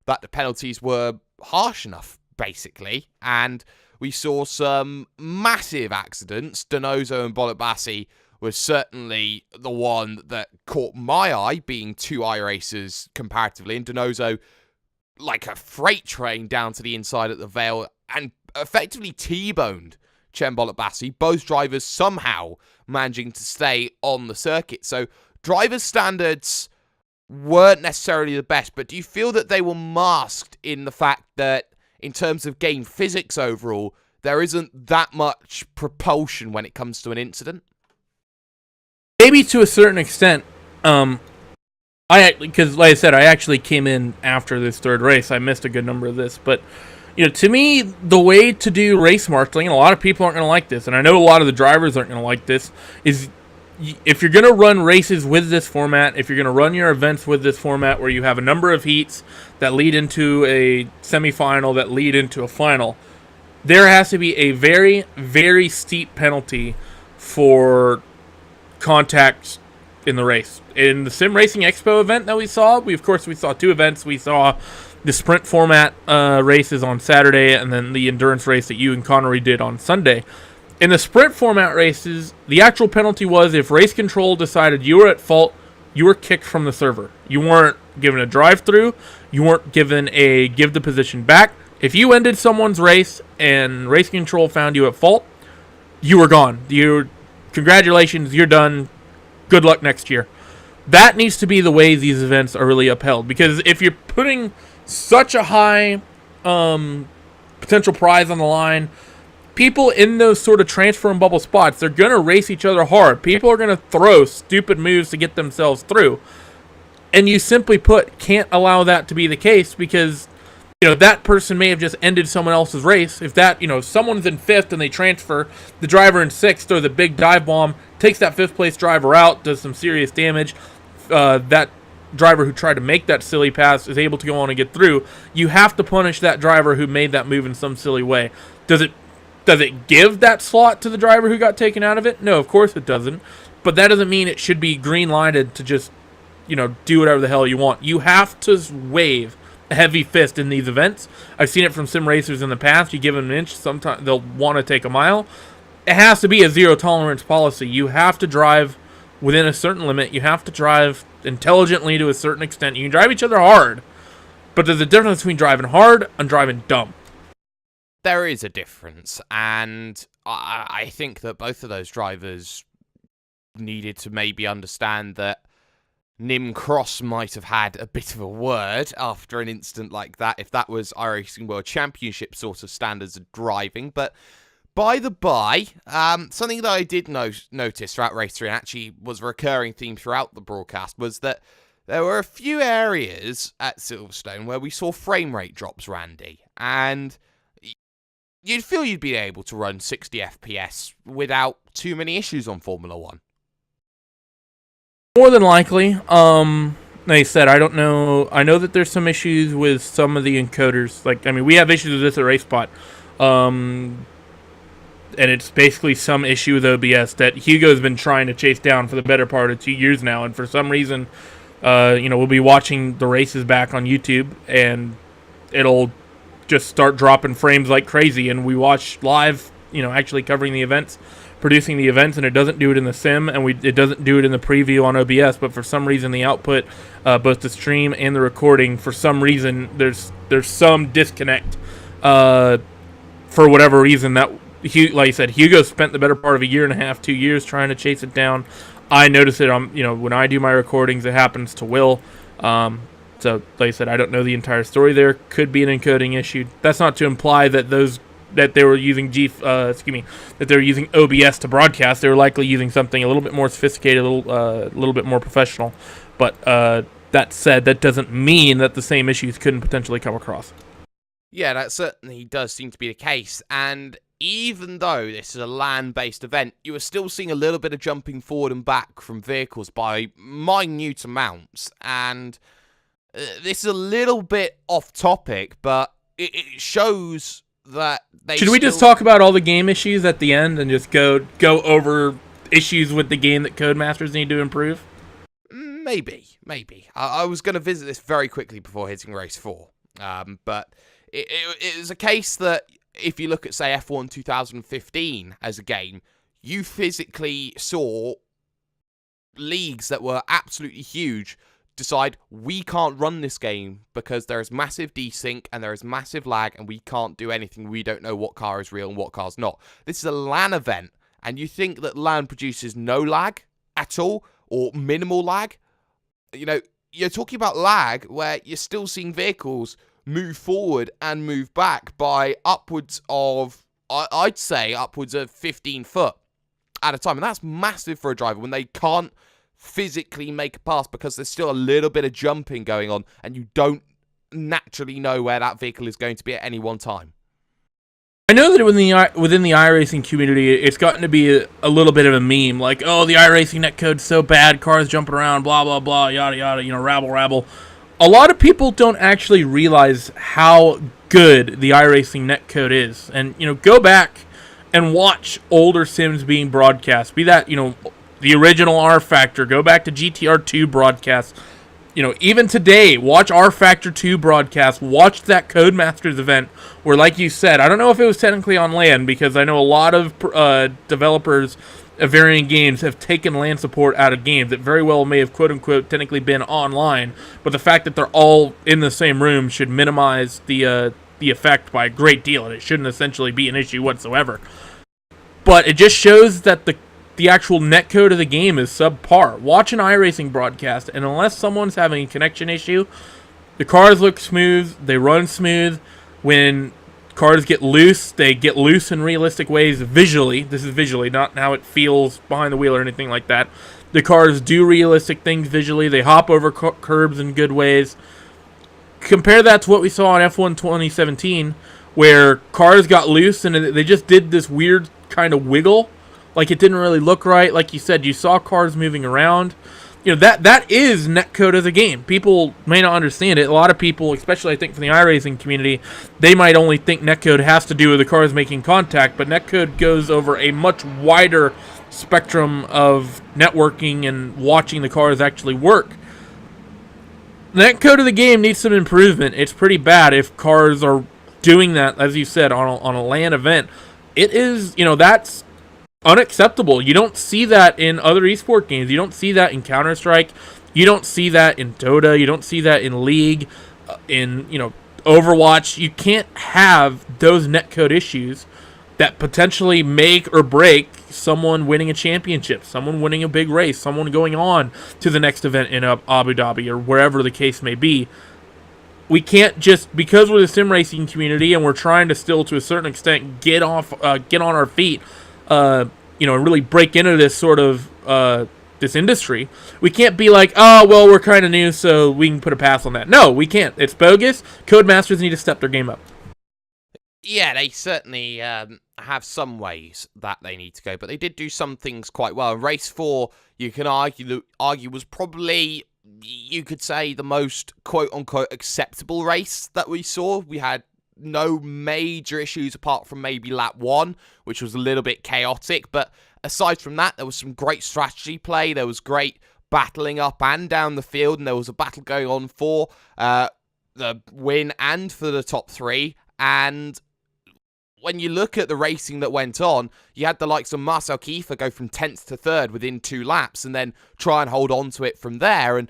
that the penalties were harsh enough, basically, and we saw some massive accidents. Donoso and Bolotbasi was certainly the one that caught my eye, being two iRacers comparatively, and Donoso like a freight train down to the inside at the Vale and effectively T-boned Chembol Bassi, both drivers somehow managing to stay on the circuit. So drivers' standards weren't necessarily the best, but do you feel that they were masked in the fact that in terms of game physics overall, there isn't that much propulsion when it comes to an incident? Maybe to a certain extent. Because like I said, I actually came in after this third race. I missed a good number of this, but to me, the way to do race marshaling, and a lot of people aren't going to like this, and I know a lot of the drivers aren't going to like this, is if you're going to run races with this format, if you're going to run your events with this format where you have a number of heats that lead into a semifinal, that lead into a final, there has to be a very, very steep penalty for contacts in the race. In the Sim Racing Expo event that we saw, we saw two events. We saw the sprint format races on Saturday, and then the endurance race that you and Connery did on Sunday. In the sprint format races, the actual penalty was if race control decided you were at fault, you were kicked from the server. You weren't given a drive-through. You weren't given a give the position back. If you ended someone's race and race control found you at fault, you were gone. Congratulations, you're done. Good luck next year. That needs to be the way these events are really upheld, because if you're putting such a high potential prize on the line, people in those sort of transfer and bubble spots, they're going to race each other hard. People are going to throw stupid moves to get themselves through. And you simply put, can't allow that to be the case, because that person may have just ended someone else's race. If someone's in 5th and they transfer, the driver in 6th throws a big dive bomb, takes that 5th place driver out, does some serious damage. That driver who tried to make that silly pass is able to go on and get through. You have to punish that driver who made that move in some silly way. Does it give that slot to the driver who got taken out of it? No, of course it doesn't. But that doesn't mean it should be green-lighted to just, do whatever the hell you want. You have to wave a heavy fist in these events. I've seen it from sim racers in the past. You give them an inch, sometimes they'll want to take a mile. It has to be a zero-tolerance policy. You have to drive within a certain limit. You have to drive intelligently to a certain extent. You can drive each other hard, but there's a difference between driving hard and driving dumb. There is a difference, and I think that both of those drivers needed to maybe understand that Nim Cross might have had a bit of a word after an incident like that, if that was iRacing World Championship sort of standards of driving. But by the by, something that I did notice throughout Race 3, and actually was a recurring theme throughout the broadcast, was that there were a few areas at Silverstone where we saw frame rate drops, Randy, and you'd feel you'd be able to run 60 FPS without too many issues on Formula 1. More than likely. Like I said, I don't know. I know that there's some issues with some of the encoders. We have issues with this at RaceSpot. And it's basically some issue with OBS that Hugo's been trying to chase down for the better part of 2 years now. And for some reason, we'll be watching the races back on YouTube, and it'll just start dropping frames like crazy. And we watch live, actually covering the events, producing the events, and it doesn't do it in the sim, and it doesn't do it in the preview on OBS. But for some reason, the output, both the stream and the recording, for some reason, there's some disconnect. For whatever reason, that like I said, Hugo spent the better part of a year and a half, 2 years trying to chase it down. I notice it on, when I do my recordings, it happens to Will. So, like I said, I don't know the entire story there. Could be an encoding issue. That's not to imply that they were using that they were using OBS to broadcast. They were likely using something a little bit more sophisticated, a little bit more professional. But that said, that doesn't mean that the same issues couldn't potentially come across. Yeah, that certainly does seem to be the case. And even though this is a land-based event, you are still seeing a little bit of jumping forward and back from vehicles by minute amounts. And this is a little bit off topic, but it shows that they Should we just talk about all the game issues at the end and just go over issues with the game that Codemasters need to improve? Maybe. I was going to visit this very quickly before hitting Race 4. But it is a case that if you look at, say, F1 2015 as a game, you physically saw leagues that were absolutely huge decide we can't run this game because there is massive desync and there is massive lag and we can't do anything. We don't know what car is real and what car's not. This is a LAN event, and you think that LAN produces no lag at all or minimal lag? You know, you're talking about lag where you're still seeing vehicles move forward and move back by upwards of, I'd say, upwards of 15 foot at a time. And that's massive for a driver when they can't physically make a pass because there's still a little bit of jumping going on and you don't naturally know where that vehicle is going to be at any one time. I know that within the iRacing community, it's gotten to be a little bit of a meme, like, oh, the iRacing netcode's so bad, cars jumping around, blah, blah, blah, yada, yada, you know, rabble, rabble. A lot of people don't actually realize how good the iRacing netcode is. And, you know, go back and watch older sims being broadcast. Be that, you know, the original R Factor. Go back to GTR 2 broadcasts. You know, even today, watch R Factor 2 broadcast. Watch that Codemasters event where, like you said, I don't know if it was technically on LAN because I know a lot of developers of varying games have taken LAN support out of games that very well may have quote-unquote technically been online, but the fact that they're all in the same room should minimize the effect by a great deal, and it shouldn't essentially be an issue whatsoever. But it just shows that the actual netcode of the game is subpar. Watch an iRacing broadcast, and unless someone's having a connection issue, the cars look smooth, they run smooth. When cars get loose, they get loose in realistic ways visually. This is visually, not how it feels behind the wheel or anything like that. The cars do realistic things visually. They hop over curbs in good ways. Compare that to what we saw in F1 2017, where cars got loose and they just did this weird kind of wiggle. Like, it didn't really look right. Like you said, you saw cars moving around. You know, that is netcode of the game. People may not understand it. A lot of people, especially I think from the iRacing community, they might only think netcode has to do with the cars making contact, but netcode goes over a much wider spectrum of networking and watching the cars actually work. The netcode of the game needs some improvement. It's pretty bad if cars are doing that, as you said, on a LAN event. It is, you know, that's unacceptable. You don't see that in other esport games. You don't see that in Counter-Strike. You don't see that in Dota. You don't see that in League, in, you know, Overwatch. You can't have those netcode issues that potentially make or break someone winning a championship, someone winning a big race, someone going on to the next event in Abu Dhabi or wherever the case may be. We can't just, because we're the sim racing community and we're trying to still, to a certain extent, get on our feet, you know, really break into this sort of this industry. We can't be like, oh, well, we're kind of new, so we can put a pass on that. No, we can't. It's bogus. Codemasters need to step their game up. Yeah, they certainly have some ways that they need to go, but they did do some things quite well. Race 4, you can argue was probably, you could say, the most quote-unquote acceptable race that we saw. We had no major issues apart from maybe lap 1, which was a little bit chaotic, but aside from that, there was some great strategy play, there was great battling up and down the field, and there was a battle going on for the win and for the top 3, and when you look at the racing that went on, you had the likes of Marcel Kiefer go from 10th to 3rd within 2 laps and then try and hold on to it from there, and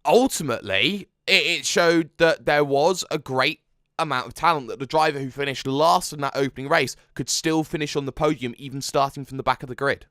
ultimately, it showed that there was a great amount of talent, that the driver who finished last in that opening race could still finish on the podium, even starting from the back of the grid.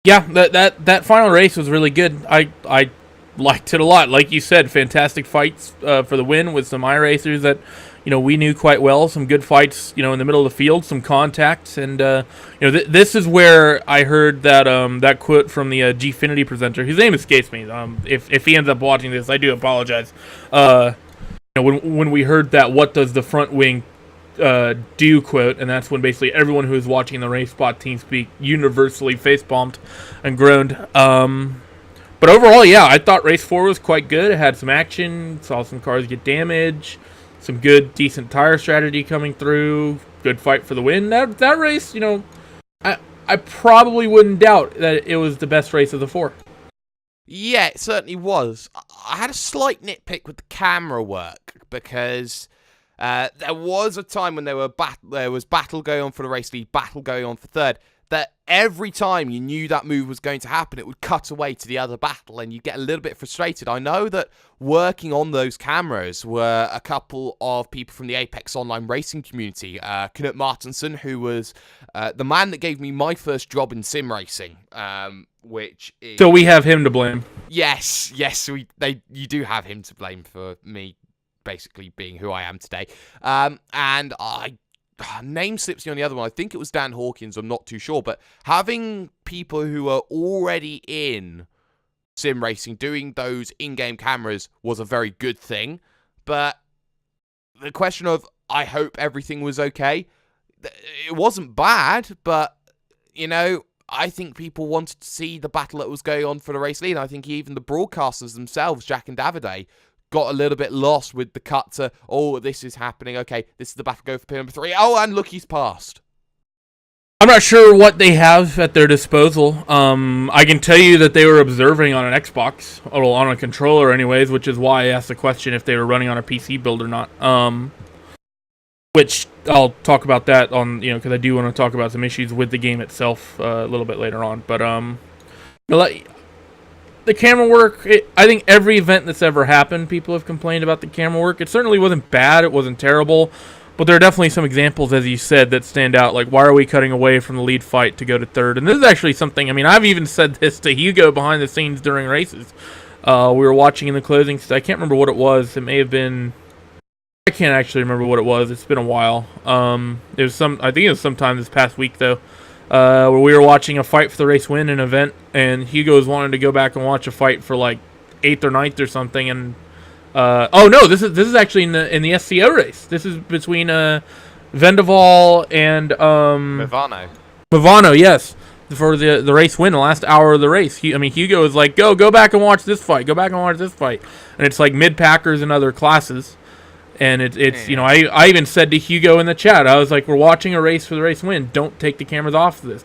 Yeah, that final race was really good. I liked it a lot. Like you said, fantastic fights for the win with some iRacers that, you know, we knew quite well. Some good fights, you know, in the middle of the field, some contacts, and you know, this is where I heard that that quote from the Gfinity presenter. His name escapes me. If he ends up watching this, I do apologize. You know, when we heard that, what does the front wing do quote, and that's when basically everyone who was watching the Race Spot team speak universally facepalmed and groaned. But overall, yeah, I thought Race 4 was quite good. It had some action, saw some cars get damaged, some good, decent tire strategy coming through, good fight for the win. That race, you know, I probably wouldn't doubt that it was the best race of the 4. Yeah, it certainly was. I had a slight nitpick with the camera work because there was a time when there was battle going on for the race lead, battle going on for 3rd. that every time you knew that move was going to happen, it would cut away to the other battle, and you get a little bit frustrated. I know that working on those cameras were a couple of people from the Apex Online racing community. Knut Martinson, who was the man that gave me my first job in sim racing, which is... So we have him to blame. Yes, you do have him to blame for me basically being who I am today. And name slips me on the other one. I think it was Dan Hawkins. I'm not too sure. But having people who are already in sim racing doing those in-game cameras was a very good thing. But the question of, I hope everything was okay. It wasn't bad, but, you know, I think people wanted to see the battle that was going on for the race lead. I think even the broadcasters themselves, Jack and Davide, got a little bit lost with the cut to, oh, this is happening. Okay, this is the battle go for pin number 3. Oh, and look, he's passed. I'm not sure what they have at their disposal. I can tell you that they were observing on an Xbox, or on a controller anyways, which is why I asked the question if they were running on a PC build or not. Which I'll talk about that on, because I do want to talk about some issues with the game itself a little bit later on. But the camera work, I think every event that's ever happened, people have complained about the camera work. It certainly wasn't bad, it wasn't terrible, but there are definitely some examples, as you said, that stand out, like why are we cutting away from the lead fight to go to third? And this is actually something, I've even said this to Hugo behind the scenes during races. We were watching in the closing, I can't remember what it was, it may have been, I can't actually remember what it was, it's been a while. I think it was sometime this past week though. Where we were watching a fight for the race win in an event, and Hugo was wanting to go back and watch a fight for like 8th or 9th or something, and this is actually in the SCO race. This is between Vendaval and Movano, yes, for the race win, the last hour of the race. Hugo was like, go back and watch this fight, and it's like mid Packers and other classes. And it's I even said to Hugo in the chat, I was like, we're watching a race for the race win. Don't take the cameras off of this.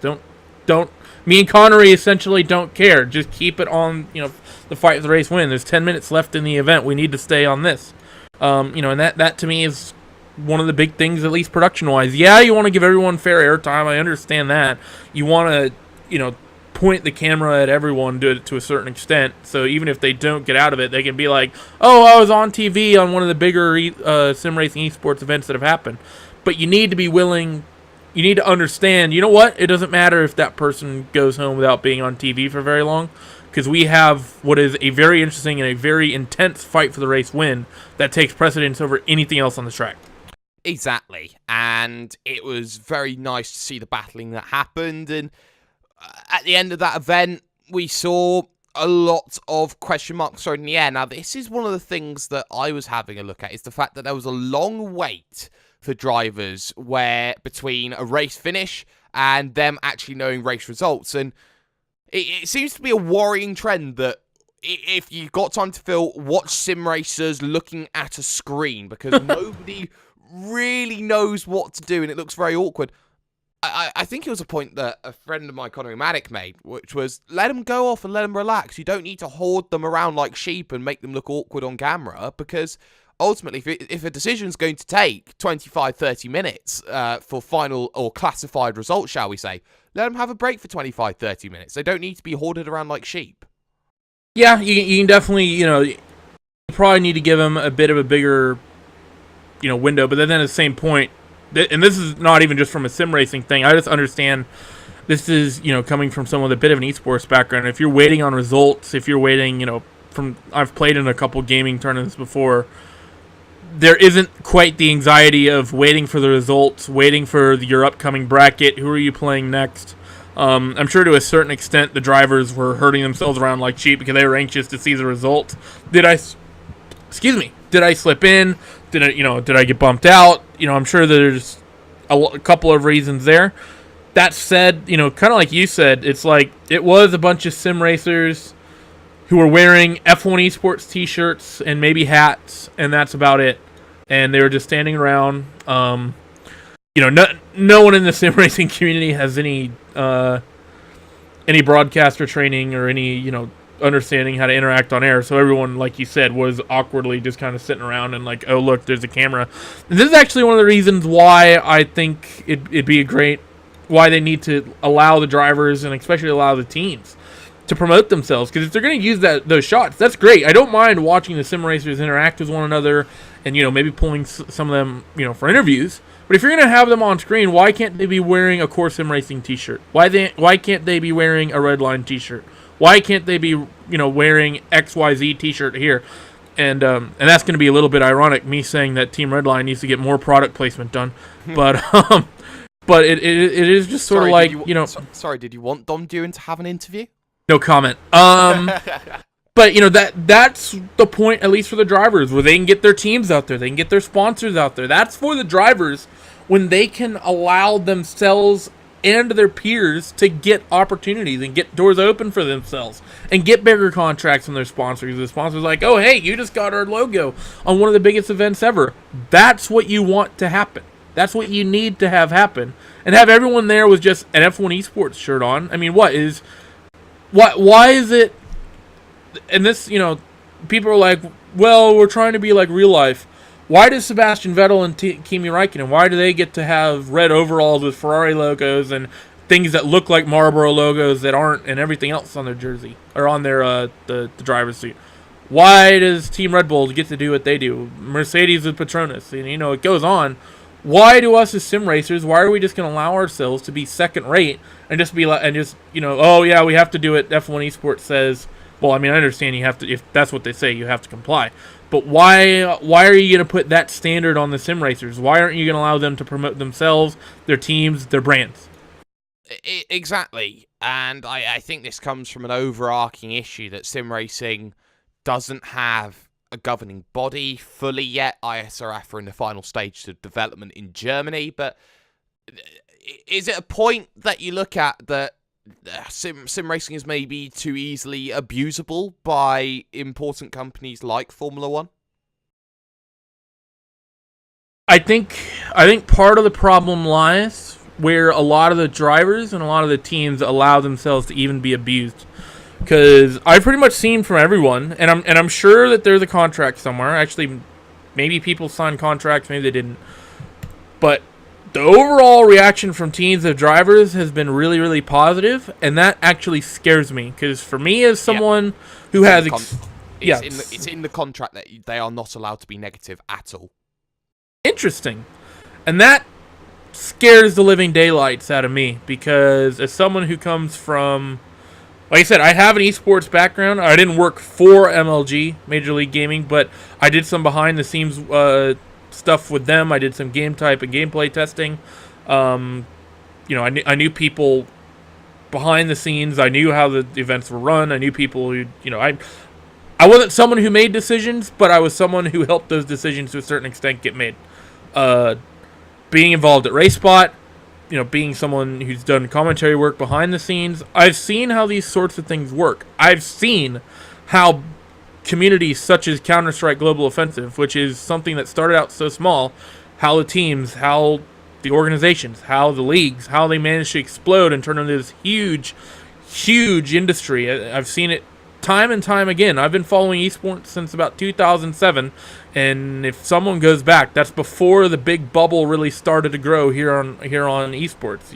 Don't. Me and Connery essentially don't care. Just keep it on, the fight for the race win. There's 10 minutes left in the event. We need to stay on this. And that to me is one of the big things, at least production-wise. Yeah, you want to give everyone fair airtime. I understand that. You want to, point the camera at everyone to a certain extent, so even if they don't get out of it, they can be like, oh, I was on TV on one of the bigger sim racing esports events that have happened. But you need to be willing, you need to understand, you know what, it doesn't matter if that person goes home without being on TV for very long, because we have what is a very interesting and a very intense fight for the race win that takes precedence over anything else on the track. Exactly, and it was very nice to see the battling that happened, and at the end of that event, we saw a lot of question marks thrown in the air. Now, this is one of the things that I was having a look at, is the fact that there was a long wait for drivers between a race finish and them actually knowing race results. And it seems to be a worrying trend that if you've got time to fill, watch sim racers looking at a screen, because nobody really knows what to do, and it looks very awkward. I think it was a point that a friend of mine, Conor Maddock, made, which was, let them go off and let them relax. You don't need to hoard them around like sheep and make them look awkward on camera, because ultimately, if a decision's going to take 25, 30 minutes for final or classified results, shall we say, let them have a break for 25, 30 minutes. They don't need to be hoarded around like sheep. Yeah, you can definitely, you probably need to give them a bit of a bigger, window, but then at the same point, and this is not even just from a sim racing thing, I just understand this is, coming from someone with a bit of an esports background. If you're waiting on results, if you're waiting, I've played in a couple gaming tournaments before, there isn't quite the anxiety of waiting for the results, waiting for your upcoming bracket, who are you playing next. I'm sure to a certain extent the drivers were hurting themselves around like sheep because they were anxious to see the results. Did I slip in? Did I get bumped out? I'm sure there's a couple of reasons there. That said, kind of like you said, it's like it was a bunch of sim racers who were wearing F1 Esports t-shirts and maybe hats, and that's about it. And they were just standing around. No one in the sim racing community has any broadcaster training or any, understanding how to interact on air, so everyone, like you said, was awkwardly just kind of sitting around and like, oh look, there's a camera. And this is actually one of the reasons why I think it'd be a great why they need to allow the drivers and especially allow the teams to promote themselves. Because if they're going to use those shots, that's great. I don't mind watching the sim racers interact with one another and, maybe pulling some of them, for interviews. But if you're going to have them on screen, why can't they be wearing a Core Sim Racing t-shirt? Why can't they be wearing a Redline t-shirt? Why can't they be, wearing XYZ t-shirt here? And that's going to be a little bit ironic, me saying that Team Redline needs to get more product placement done. But it is just sort of like, Sorry, did you want Dom Dewan to have an interview? No comment. But, that's the point, at least for the drivers, where they can get their teams out there. They can get their sponsors out there. That's for the drivers when they can allow themselves and their peers to get opportunities and get doors open for themselves and get bigger contracts from their sponsors. The sponsors like, oh, hey, you just got our logo on one of the biggest events ever. That's what you want to happen. That's what you need to have happen. And have everyone there with just an F1 Esports shirt on. I mean, why is it, and this, people are like, well, we're trying to be like real life. Why does Sebastian Vettel and Kimi Räikkönen, why do they get to have red overalls with Ferrari logos and things that look like Marlboro logos that aren't, and everything else on their jersey or on their the driver's seat? Why does Team Red Bull get to do what they do? Mercedes with Petronas, and it goes on. Why do us as sim racers? Why are we just going to allow ourselves to be second rate and just be like, oh yeah, we have to do it. F1 Esports says. Well, I mean, I understand you have to, if that's what they say, you have to comply. But why are you going to put that standard on the sim racers? Why aren't you going to allow them to promote themselves, their teams, their brands? Exactly. And I think this comes from an overarching issue that sim racing doesn't have a governing body fully yet. ISRF are in the final stage of development in Germany. But is it a point that you look at that sim racing is maybe too easily abusable by important companies like Formula One? I think part of the problem lies where a lot of the drivers and a lot of the teams allow themselves to even be abused. Because I've pretty much seen from everyone, and I'm sure that there's a contract somewhere. Actually, maybe people signed contracts, maybe they didn't. But the overall reaction from teams of drivers has been really, really positive, and that actually scares me. Because for me, as someone who has... It's in the contract that they are not allowed to be negative at all. Interesting. And that scares the living daylights out of me, because as someone who comes from... Like I said, I have an esports background. I didn't work for MLG, Major League Gaming, but I did some behind-the-scenes stuff with them. I did some game type and gameplay testing. I knew people behind the scenes. I knew how the events were run. I knew people who, I wasn't someone who made decisions, but I was someone who helped those decisions to a certain extent get made. Being involved at RaceSpot, being someone who's done commentary work behind the scenes, I've seen how these sorts of things work. I've seen how communities such as Counter-Strike Global Offensive, which is something that started out so small, how the teams, how the organizations, how the leagues, how they managed to explode and turn into this huge, huge industry. I've seen it time and time again. I've been following esports since about 2007, and if someone goes back, that's before the big bubble really started to grow here on esports.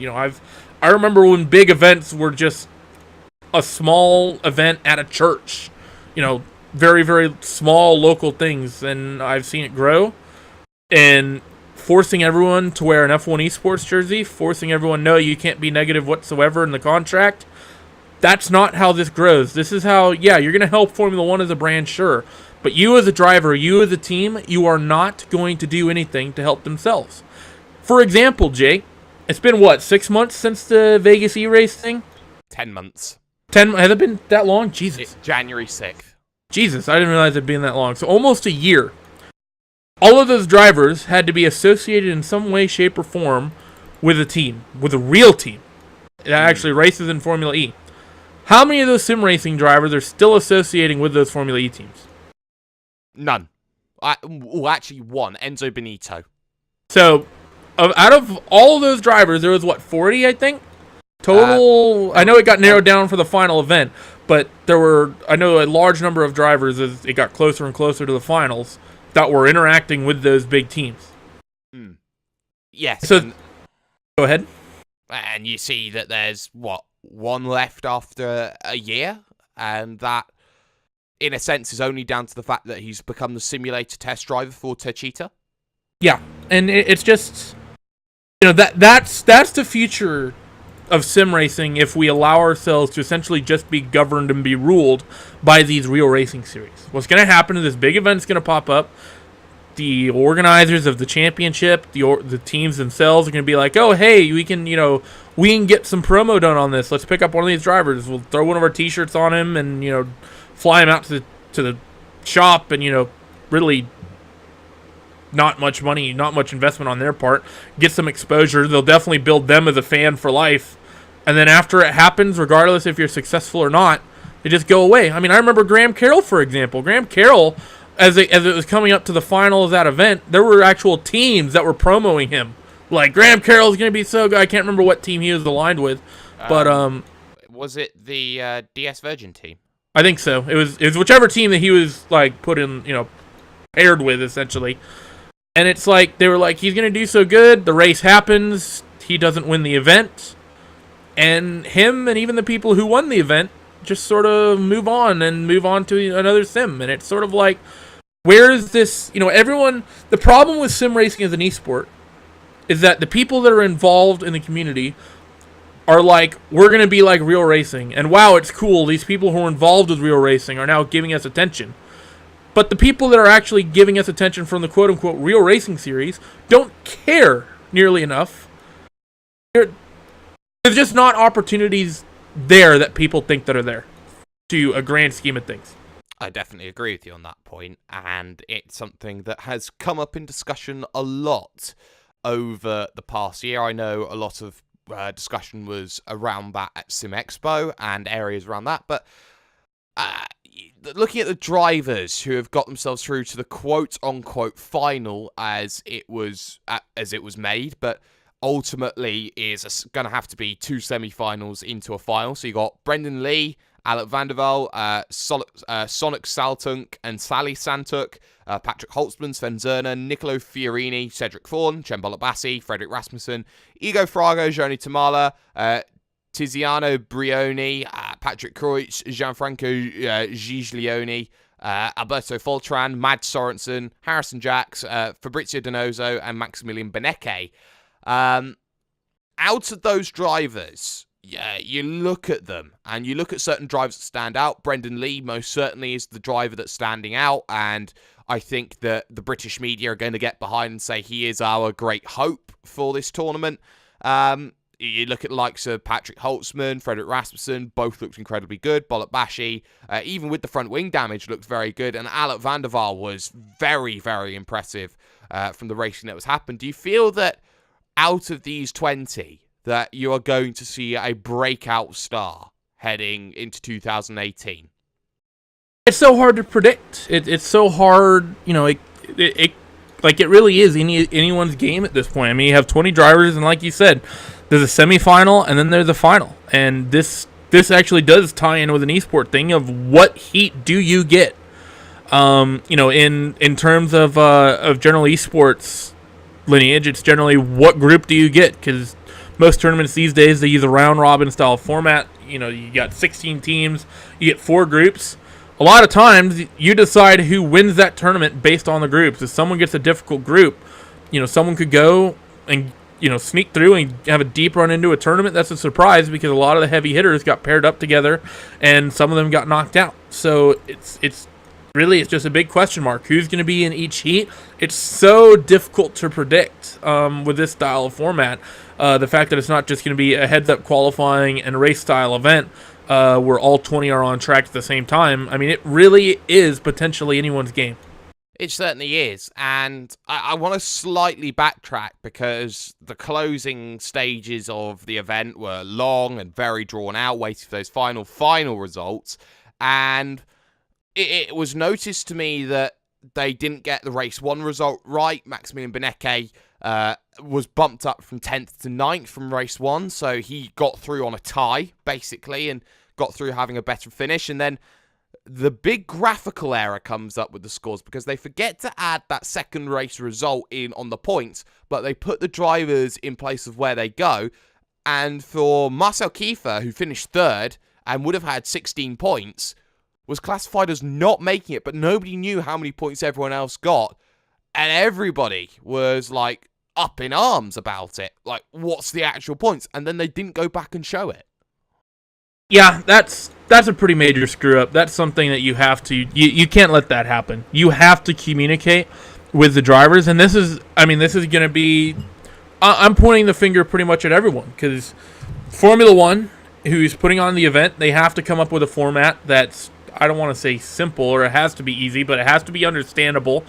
I remember when big events were just a small event at a church, very, very small local things, and I've seen it grow. And forcing everyone to wear an F1 Esports jersey, forcing everyone, no, you can't be negative whatsoever in the contract, that's not how this grows. This is how, you're going to help Formula One as a brand, sure. But you as a driver, you as a team, you are not going to do anything to help themselves. For example, Jake, it's been, 6 months since the Vegas E-Race thing? 10 months. Has it been that long? Jesus. It's January 6th. Jesus, I didn't realize it'd been that long. So almost a year. All of those drivers had to be associated in some way, shape, or form with a team, with a real team that actually races in Formula E. How many of those sim racing drivers are still associating with those Formula E teams? None. Actually one, Enzo Benito. So, out of all of those drivers, there was, 40, I think? Total, I know it got narrowed down for the final event, but there were, I know, a large number of drivers as it got closer and closer to the finals that were interacting with those big teams. Yes. So, go ahead. And you see that there's, one left after a year? And that, in a sense, is only down to the fact that he's become the simulator test driver for Techita. Yeah, and it's just, that's the future of sim racing if we allow ourselves to essentially just be governed and be ruled by these real racing series. What's going to happen is this big event's going to pop up. The organizers of the championship, the teams themselves are going to be like, oh, hey, we can get some promo done on this. Let's pick up one of these drivers. We'll throw one of our T-shirts on him and, fly him out to the shop and, really not much money, not much investment on their part. Get some exposure. They'll definitely build them as a fan for life. And then after it happens, regardless if you're successful or not, they just go away. I mean, I remember Graham Carroll, for example. Graham Carroll, as it was coming up to the final of that event, there were actual teams that were promoting him. Like, Graham Carroll's going to be so good. I can't remember what team he was aligned with. But was it the DS Virgin team? I think so. It was whichever team that he was, like, put in, paired with, essentially. And it's like, they were like, he's going to do so good. The race happens. He doesn't win the event. And him and even the people who won the event just sort of move on to another sim. And it's sort of like, where is this, everyone, the problem with sim racing as an esport is that the people that are involved in the community are like, we're going to be like real racing. And wow, it's cool. These people who are involved with real racing are now giving us attention. But the people that are actually giving us attention from the quote-unquote real racing series don't care nearly enough. There's just not opportunities there that people think that are there to a grand scheme of things. I definitely agree with you on that point, and it's something that has come up in discussion a lot over the past year. I know a lot of discussion was around that at Sim Expo and areas around that, but looking at the drivers who have got themselves through to the quote-unquote final as it was made, but ultimately is going to have to be 2 semi-finals into a final. So you got Brendan Lee, Alec Vanderval, Sonic Saltunk and Sally Santuk, Patrick Holtzman, Sven Zerner, Nicolo Fiorini, Cedric Thorne, Cembolo Bassi, Frederick Rasmussen, Igo Frago, Joni Tamala, Tiziano Brioni, Patrick Kreutz, Gianfranco Giglioni, Alberto Foltran, Mad Sorensen, Harrison Jacks, Fabrizio Donoso, and Maximilian Benecke. Out of those drivers, you look at them, and you look at certain drivers that stand out. Brendan Lee most certainly is the driver that's standing out, and I think that the British media are going to get behind and say he is our great hope for this tournament. You look at the likes of Patrick Holtzman, Frederick Rasmussen, both looked incredibly good. Bolot Bashi, even with the front wing damage, looked very good. And Alec Vanderval was very, very impressive from the racing that was happened. Do you feel that out of these 20, that you are going to see a breakout star heading into 2018? It's so hard to predict. It's so hard, it really is anyone's game at this point. I mean, you have 20 drivers, and like you said, there's a semifinal, and then there's a final. And this actually does tie in with an esport thing of what heat do you get? In terms of general esports lineage, it's generally what group do you get? Because most tournaments these days, they use a round-robin style format. You got 16 teams, you get 4 groups. A lot of times, you decide who wins that tournament based on the groups. If someone gets a difficult group, someone could go and sneak through and have a deep run into a tournament. That's a surprise because a lot of the heavy hitters got paired up together, and some of them got knocked out. So it's just a big question mark. Who's going to be in each heat? It's so difficult to predict with this style of format. The fact that it's not just going to be a heads-up qualifying and race style event where all 20 are on track at the same time. I mean, it really is potentially anyone's game. It certainly is, and I want to slightly backtrack because the closing stages of the event were long and very drawn out, waiting for those final results, and it was noticed to me that they didn't get the race 1 result right. Maximilian Benecke was bumped up from 10th to 9th from race 1, so he got through on a tie, basically, and got through having a better finish, and then the big graphical error comes up with the scores because they forget to add that second race result in on the points, but they put the drivers in place of where they go. And for Marcel Kiefer, who finished third and would have had 16 points, was classified as not making it, but nobody knew how many points everyone else got. And everybody was like up in arms about it. Like, what's the actual points? And then they didn't go back and show it. Yeah, that's a pretty major screw up. That's something that you have to you can't let that happen. You have to communicate with the drivers, and this is going to be I'm pointing the finger pretty much at everyone, because Formula 1, who's putting on the event, they have to come up with a format that's, I don't want to say simple, or it has to be easy, but it has to be understandable.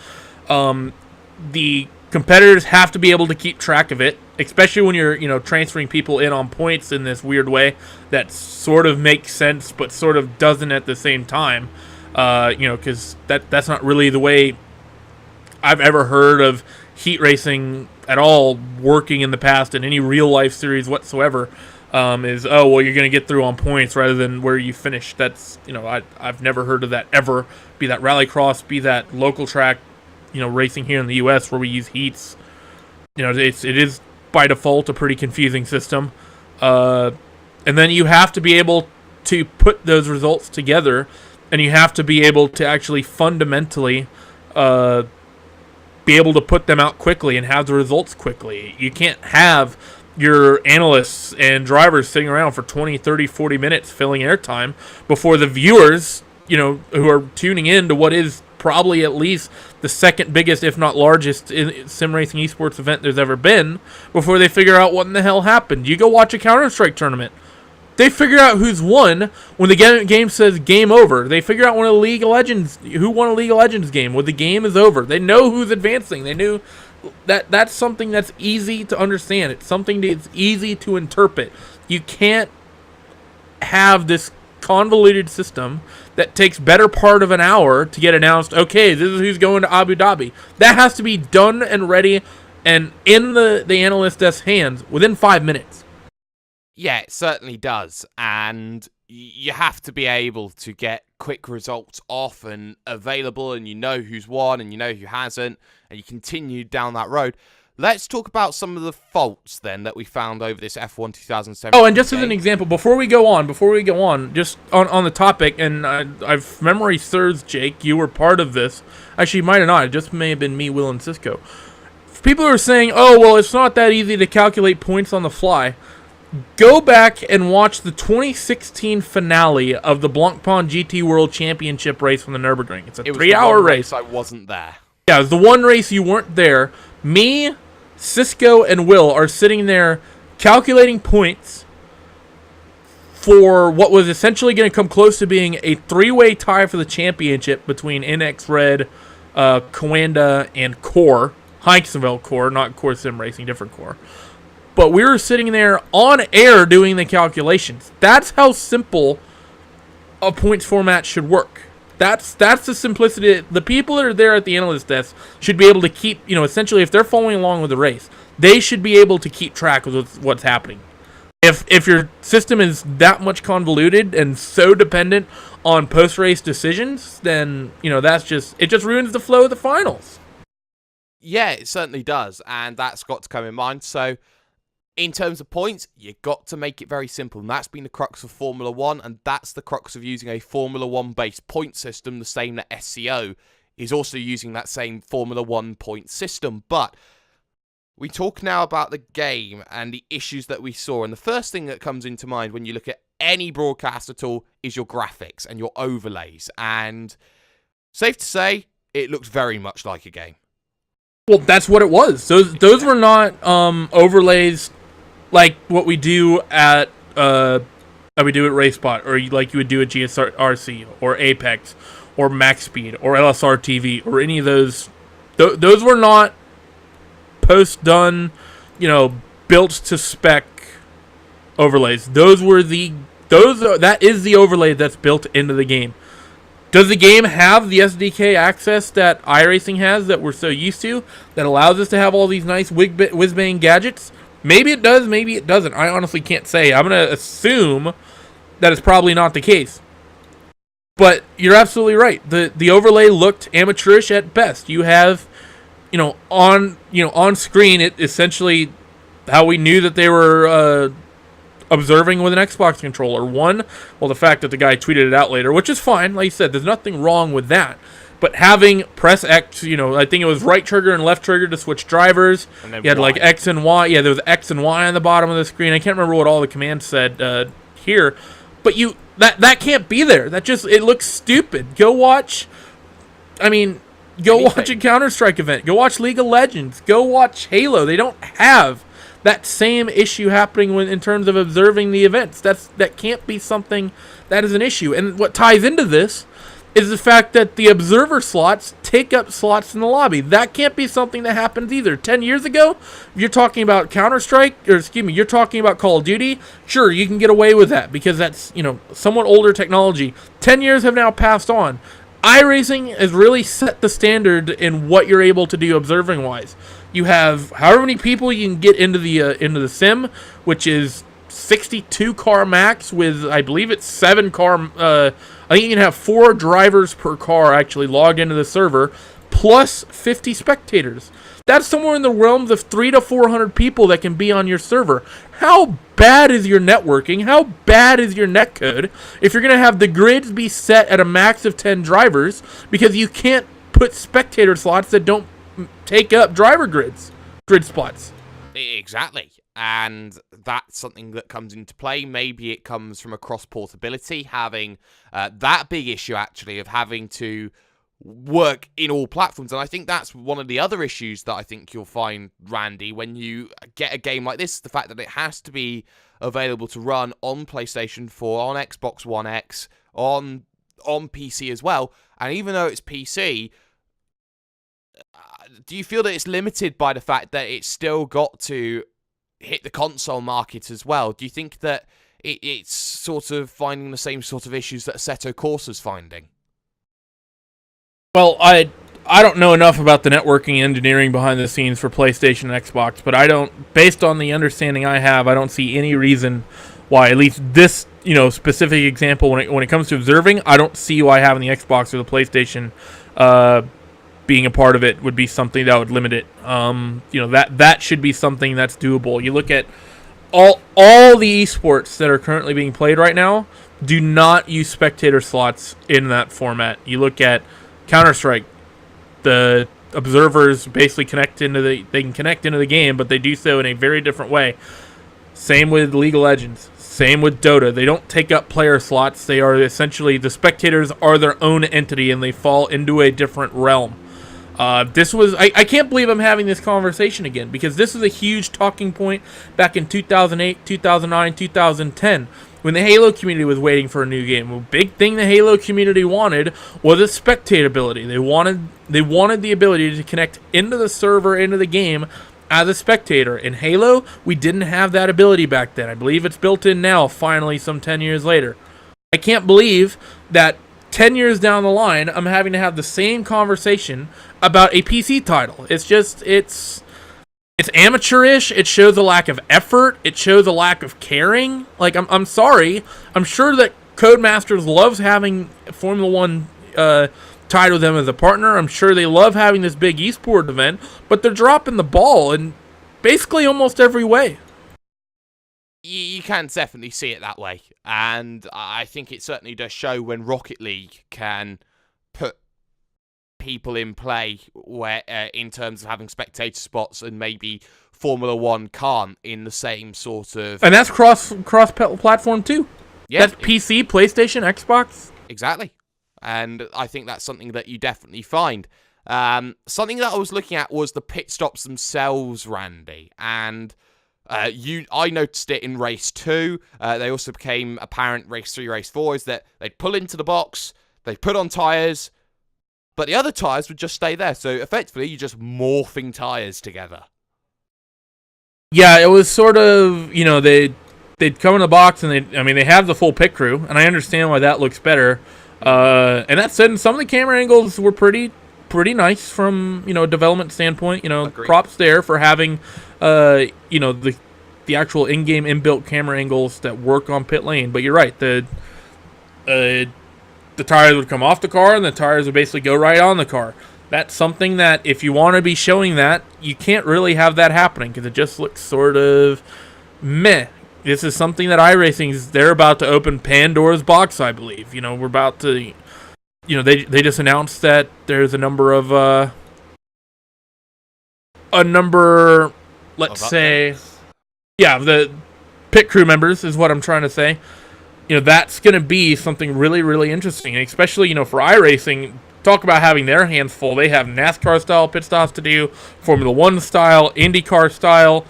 The competitors have to be able to keep track of it, especially when you're, transferring people in on points in this weird way that sort of makes sense, but sort of doesn't at the same time. Because that's not really the way I've ever heard of heat racing at all working in the past in any real life series whatsoever. You're going to get through on points rather than where you finish. That's, I've never heard of that ever, be that rallycross, be that local track, racing here in the U.S. where we use heats. It is by default a pretty confusing system. And then you have to be able to put those results together, and you have to be able to actually fundamentally be able to put them out quickly and have the results quickly. You can't have your analysts and drivers sitting around for 20, 30, 40 minutes filling airtime before the viewers, who are tuning in to what is probably at least the second biggest, if not largest, sim racing esports event there's ever been, before they figure out what in the hell happened. You go watch a Counter-Strike tournament. They figure out who's won when the game says game over. They figure out who won a League of Legends game when the game is over. They know who's advancing. They knew that's something that's easy to understand. It's something that's easy to interpret. You can't have this convoluted system that takes better part of an hour to get announced, okay, this is who's going to Abu Dhabi. That has to be done and ready and in the analyst's hands within 5 minutes. Yeah, it certainly does. And you have to be able to get quick results off and available, and you know who's won and you know who hasn't, and you continue down that road. Let's talk about some of the faults then that we found over this F1 2017. Oh, and just as an example, before we go on, just on the topic, and I've memory serves, Jake, you were part of this. Actually, you might have not. It just may have been me, Will, and Cisco. People are saying, oh, well, it's not that easy to calculate points on the fly. Go back and watch the 2016 finale of the Blancpain GT World Championship race from the Nürburgring. It's a 3-hour race. I wasn't there. Yeah, it was the one race you weren't there. Me, Cisco, and Will are sitting there calculating points for what was essentially going to come close to being a 3-way tie for the championship between NX Red, Coanda, and Core. Heinzenville Core, not Core Sim Racing, different Core. But we were sitting there on air doing the calculations. That's how simple a points format should work. That's the simplicity. The people that are there at the analyst desk should be able to keep, essentially, if they're following along with the race, they should be able to keep track of what's happening. If your system is that much convoluted and so dependent on post-race decisions, then, it just ruins the flow of the finals. Yeah, it certainly does, and that's got to come in mind. So, in terms of points, you got to make it very simple, and that's been the crux of Formula 1, and that's the crux of using a Formula 1-based point system, the same that SCO is also using that same Formula 1 point system. But we talk now about the game and the issues that we saw, and the first thing that comes into mind when you look at any broadcast at all is your graphics and your overlays, and safe to say, it looks very much like a game. Well, that's what it was. Those were not overlays like what we do at RaceBot, or like you would do at GSRC or Apex or Max Speed or LSR TV or any of those. Those were not post done, built to spec overlays. That is the overlay that's built into the game. Does the game have the SDK access that iRacing has that we're so used to, that allows us to have all these nice whiz-bang gadgets? Maybe it does, maybe it doesn't. I honestly can't say. I'm going to assume that it's probably not the case. But you're absolutely right. The overlay looked amateurish at best. You have, on screen, it essentially how we knew that they were observing with an Xbox controller. One, well, the fact that the guy tweeted it out later, which is fine. Like you said, there's nothing wrong with that. But having press X, I think it was right trigger and left trigger to switch drivers. And then you had like X and Y. Yeah, there was X and Y on the bottom of the screen. I can't remember what all the commands said here. But that can't be there. It looks stupid. Go watch a Counter-Strike event. Go watch League of Legends. Go watch Halo. They don't have that same issue happening in terms of observing the events. That can't be something that is an issue. And what ties into this is the fact that the observer slots take up slots in the lobby. That can't be something that happens either. 10 years ago, you're talking about Counter-Strike, you're talking about Call of Duty, sure, you can get away with that because that's, somewhat older technology. 10 years have now passed on. iRacing has really set the standard in what you're able to do observing-wise. You have however many people you can get into the sim, which is 62 car max with, I believe it's 7 car, I think you can have 4 drivers per car actually logged into the server, plus 50 spectators. That's somewhere in the realms of 300 to 400 people that can be on your server. How bad is your networking? How bad is your netcode if you're going to have the grids be set at a max of 10 drivers because you can't put spectator slots that don't take up grid spots? Exactly. And that's something that comes into play. Maybe it comes from a cross-portability, having that big issue, actually, of having to work in all platforms. And I think that's one of the other issues that I think you'll find, Randy, when you get a game like this, the fact that it has to be available to run on PlayStation 4, on Xbox One X, on PC as well. And even though it's PC, do you feel that it's limited by the fact that it's still got to hit the console market as well? Do you think that it's sort of finding the same sort of issues that Assetto Corsa's finding? Well, I don't know enough about the networking engineering behind the scenes for PlayStation and Xbox, but based on the understanding I have, I don't see any reason why, at least this, specific example, when it comes to observing, I don't see why having the Xbox or the PlayStation being a part of it would be something that would limit it. That should be something that's doable. You look at all the esports that are currently being played right now do not use spectator slots in that format. You look at Counter-Strike, the observers basically they can connect into the game, but they do so in a very different way. Same with League of Legends. Same with Dota. They don't take up player slots. They are essentially, the spectators are their own entity and they fall into a different realm. I can't believe I'm having this conversation again, because this was a huge talking point back in 2008, 2009, 2010, when the Halo community was waiting for a new game. A big thing the Halo community wanted was a spectatability. They wanted the ability to connect into the server, into the game, as a spectator. In Halo, we didn't have that ability back then. I believe it's built in now, finally, some 10 years later. I can't believe that 10 years down the line, I'm having to have the same conversation about a PC title. It's amateurish. It shows a lack of effort. It shows a lack of caring. Like, I'm sorry. I'm sure that Codemasters loves having Formula 1 tied with them as a partner. I'm sure they love having this big esport event, but they're dropping the ball in basically almost every way. You can definitely see it that way, and I think it certainly does show when Rocket League can put people in play where, in terms of having spectator spots, and maybe Formula 1 can't in the same sort of... And that's cross-platform too. Yeah, that's PC, PlayStation, Xbox. Exactly. And I think that's something that you definitely find. Something that I was looking at was the pit stops themselves, Randy, and... I noticed it in race 2. They also became apparent race 3, race 4, is that they'd pull into the box, they'd put on tyres, but the other tyres would just stay there. So effectively, you're just morphing tyres together. Yeah, it was sort of, they'd come in the box and they have the full pit crew, and I understand why that looks better. And that said, some of the camera angles were pretty nice from, a development standpoint. Agreed. Props there for having, the actual in-game inbuilt camera angles that work on pit lane. But you're right, the tires would come off the car and the tires would basically go right on the car. That's something that, if you want to be showing that, you can't really have that happening because it just looks sort of meh. this is something that iRacing, they're about to open Pandora's box, I believe. We're about to, they just announced that there's a number, let's say, the pit crew members is what I'm trying to say. That's going to be something really, really interesting, and especially, for iRacing. Talk about having their hands full. They have NASCAR-style pit stops to do, Formula 1 style, IndyCar style.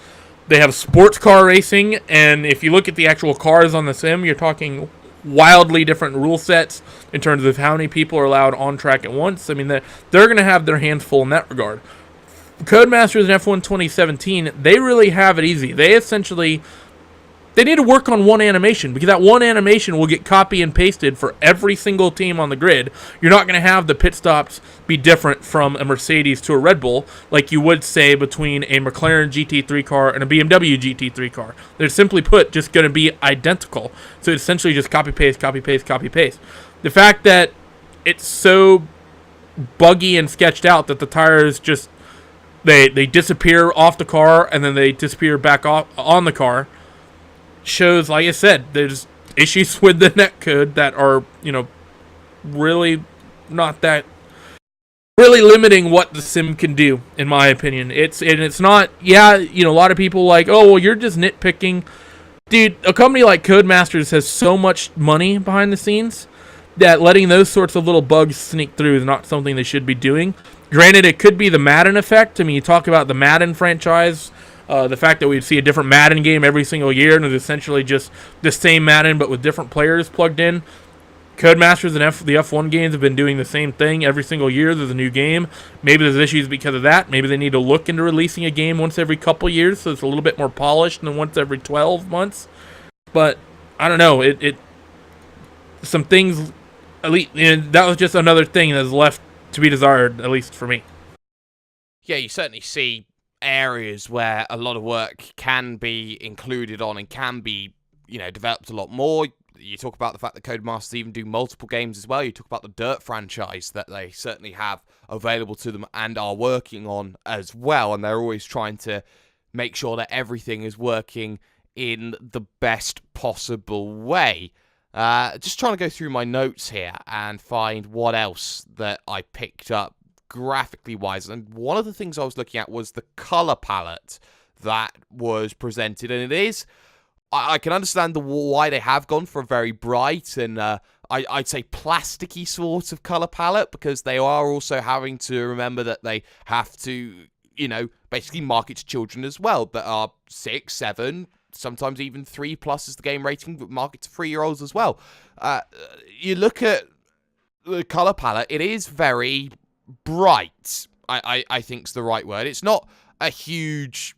They have sports car racing, and if you look at the actual cars on the sim, you're talking wildly different rule sets in terms of how many people are allowed on track at once. I mean, they're going to have their hands full in that regard. Codemasters in F1 2017, they really have it easy. They need to work on one animation, because that one animation will get copy and pasted for every single team on the grid. You're not going to have the pit stops be different from a Mercedes to a Red Bull, like you would say between a McLaren GT3 car and a BMW GT3 car. They're simply put just going to be identical. So it's essentially just copy, paste, copy, paste, copy, paste. The fact that it's so buggy and sketched out that the tires just, they disappear off the car and then they disappear back on the car, shows, like I said, there's issues with the netcode that are, really not that, really limiting what the sim can do, in my opinion. It's not, a lot of people like, oh, well, you're just nitpicking. Dude, a company like Codemasters has so much money behind the scenes that letting those sorts of little bugs sneak through is not something they should be doing. Granted, it could be the Madden effect. I mean, you talk about the Madden franchise, the fact that we'd see a different Madden game every single year, and it's essentially just the same Madden but with different players plugged in. Codemasters and the F1 games have been doing the same thing every single year. There's a new game. Maybe there's issues because of that. Maybe they need to look into releasing a game once every couple years so it's a little bit more polished than once every 12 months. But I don't know. Some things, at least, that was just another thing that's left to be desired, at least for me. Yeah, you certainly see areas where a lot of work can be included on and can be, developed a lot more. You talk about the fact that Codemasters even do multiple games as well. You talk about the Dirt franchise that they certainly have available to them and are working on as well. And they're always trying to make sure that everything is working in the best possible way. Just trying to go through my notes here and find what else that I picked up graphically wise, and one of the things I was looking at was the color palette that was presented, and it is, I can understand why they have gone for a very bright and I'd say plasticky sort of color palette, because they are also having to remember that they have to, basically market to children as well that are 6, 7, sometimes even 3+ is the game rating, but market to 3-year-olds as well. You look at the color palette, it is very bright, I think's the right word. It's not a huge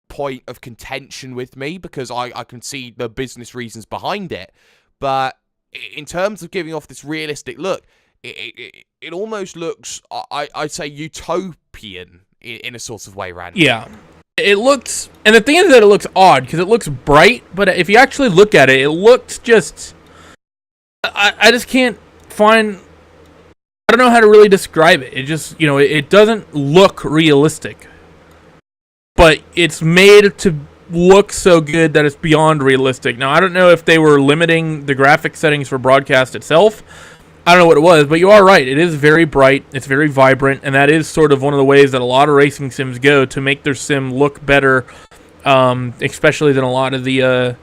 point of contention with me because I can see the business reasons behind it, but in terms of giving off this realistic look, it almost looks, I'd say, utopian in a sort of way, Randy. Yeah. It looks, and the thing is that it looks odd because it looks bright, but if you actually look at it, it looks just, I just can't find, I don't know how to really describe it. It just, it doesn't look realistic. But it's made to look so good that it's beyond realistic. Now, I don't know if they were limiting the graphic settings for broadcast itself. I don't know what it was, but you are right. It is very bright. It's very vibrant, and that is sort of one of the ways that a lot of racing sims go to make their sim look better, especially than a lot of the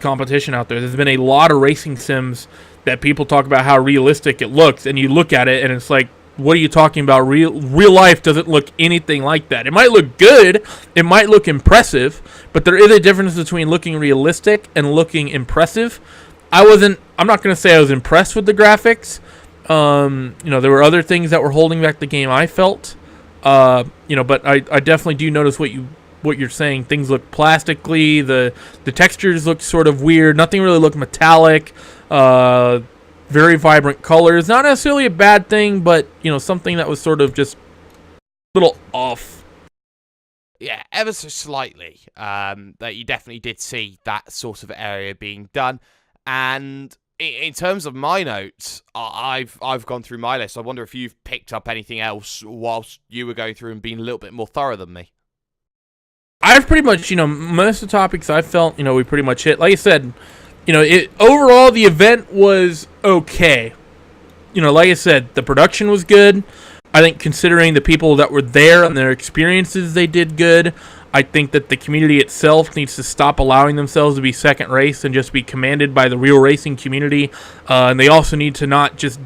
competition out there. There's been a lot of racing sims that people talk about how realistic it looks, and you look at it, and it's like, what are you talking about? Real life doesn't look anything like that. It might look good, it might look impressive, but there is a difference between looking realistic and looking impressive. I'm not going to say I was impressed with the graphics. There were other things that were holding back the game, I felt. But I definitely do notice what you're saying. Things look plastically, the textures look sort of weird. Nothing really looked metallic. Very vibrant colors. Not necessarily a bad thing, but, something that was sort of just a little off. Yeah, ever so slightly. That you definitely did see that sort of area being done. And in terms of my notes, I've gone through my list. I wonder if you've picked up anything else whilst you were going through and being a little bit more thorough than me. I've pretty much, most of the topics I felt, we pretty much hit. Like I said, overall the event was okay. Like I said, the production was good. I think considering the people that were there and their experiences, they did good. I think that the community itself needs to stop allowing themselves to be second race and just be commanded by the real racing community. And they also need to not just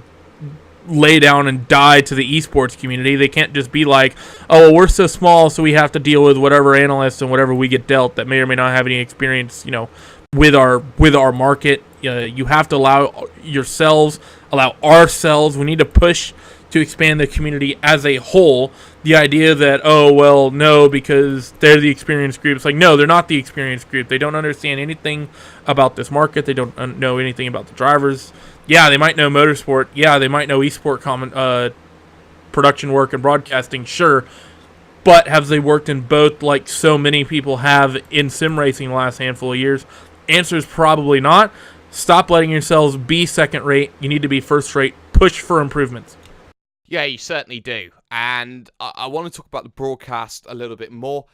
lay down and die to the esports community. They can't just be like, oh, well, we're so small, so we have to deal with whatever analysts and whatever we get dealt that may or may not have any experience, with our market. You have to allow ourselves. We need to push to expand the community as a whole. The idea that, oh, well, no, because they're the experienced group. It's like, no, they're not the experienced group. They don't understand anything about this market. They don't know anything about the drivers. Yeah, they might know motorsport. Yeah, they might know esport production work and broadcasting, sure. But have they worked in both like so many people have in sim racing the last handful of years? Answer is probably not. Stop letting yourselves be second rate. You need to be first rate. Push for improvements. Yeah, you certainly do. And I want to talk about the broadcast a little bit more.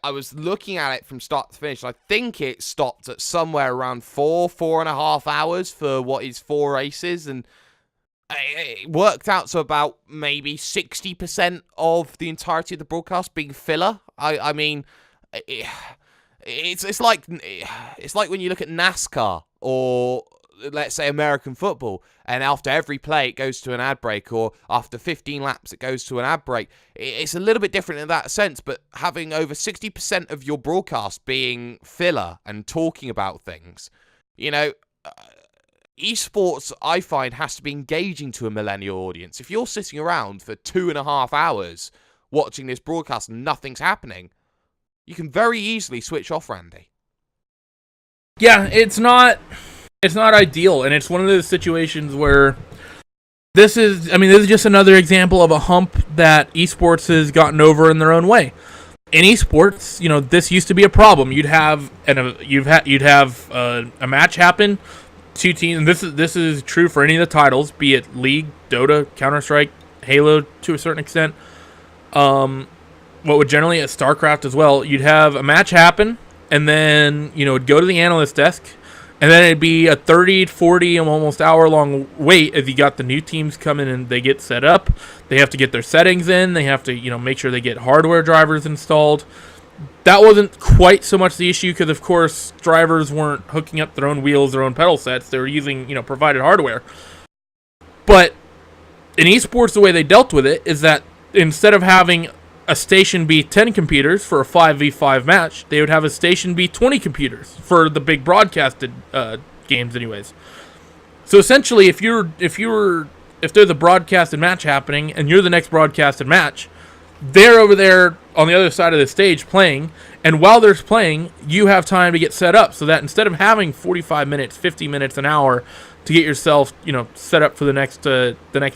I was looking at it from start to finish. And I think it stopped at somewhere around 4.5 hours for what is 4 races. And it worked out to about maybe 60% of the entirety of the broadcast being filler. I mean, it's like when you look at NASCAR or let's say American football, and after every play it goes to an ad break, or after 15 laps it goes to an ad break. It's a little bit different in that sense, but having over 60% of your broadcast being filler and talking about things, esports, I find, has to be engaging to a millennial audience. If you're sitting around for 2.5 hours watching this broadcast and nothing's happening, you can very easily switch off, Randy. Yeah, it's not ideal, and it's one of those situations where this is just another example of a hump that esports has gotten over in their own way. In esports, this used to be a problem. You'd have a match happen, two teams, and this is true for any of the titles, be it League, Dota, Counter-Strike, Halo to a certain extent. What would generally at StarCraft as well, you'd have a match happen, and then it'd go to the analyst desk. And then it'd be a 30, 40, and almost hour-long wait as you got the new teams come in and they get set up. They have to get their settings in. They have to, make sure they get hardware drivers installed. That wasn't quite so much the issue because, of course, drivers weren't hooking up their own wheels, their own pedal sets. They were using, provided hardware. But in esports, the way they dealt with it is that instead of having a station be 10 computers for a 5v5 match, they would have a station be 20 computers for the big broadcasted games anyways. So essentially, if there's a broadcasted match happening and you're the next broadcasted match, they're over there on the other side of the stage playing, and while they're playing, you have time to get set up so that instead of having 45 minutes, 50 minutes, an hour to get yourself, set up for the next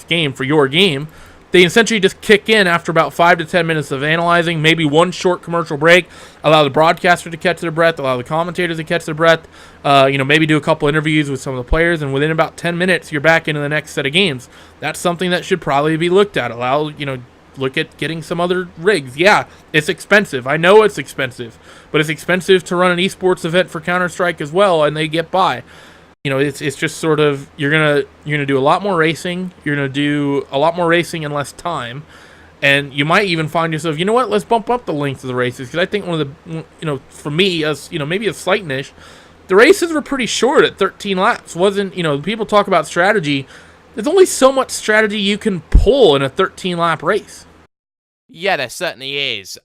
game, for your game, they essentially just kick in after about 5 to 10 minutes of analyzing, maybe one short commercial break, allow the broadcaster to catch their breath, allow the commentators to catch their breath, maybe do a couple interviews with some of the players, and within about 10 minutes, you're back into the next set of games. That's something that should probably be looked at. Look at getting some other rigs. Yeah, it's expensive. I know it's expensive, but it's expensive to run an esports event for Counter-Strike as well, and they get by. It's just sort of you're gonna do a lot more racing. You're gonna do a lot more racing in less time, and you might even find yourself, let's bump up the length of the races, because I think one of the, for me, as maybe a slight niche, the races were pretty short at 13 laps. Wasn't people talk about strategy? There's only so much strategy you can pull in a 13 lap race. Yeah, there certainly is.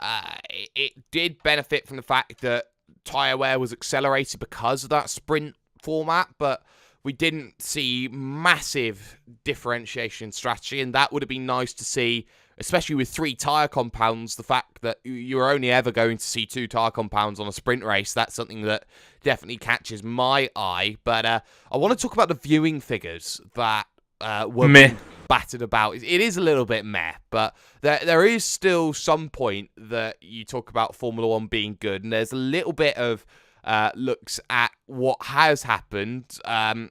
It did benefit from the fact that tire wear was accelerated because of that sprint format, but we didn't see massive differentiation strategy, and that would have been nice to see, especially with 3 tire compounds. The fact that you're only ever going to see 2 tire compounds on a sprint race, that's something that definitely catches my eye. But I want to talk about the viewing figures that were being battered about. It is a little bit meh, but there is still some point that you talk about Formula 1 being good, and there's a little bit of looks at what has happened. I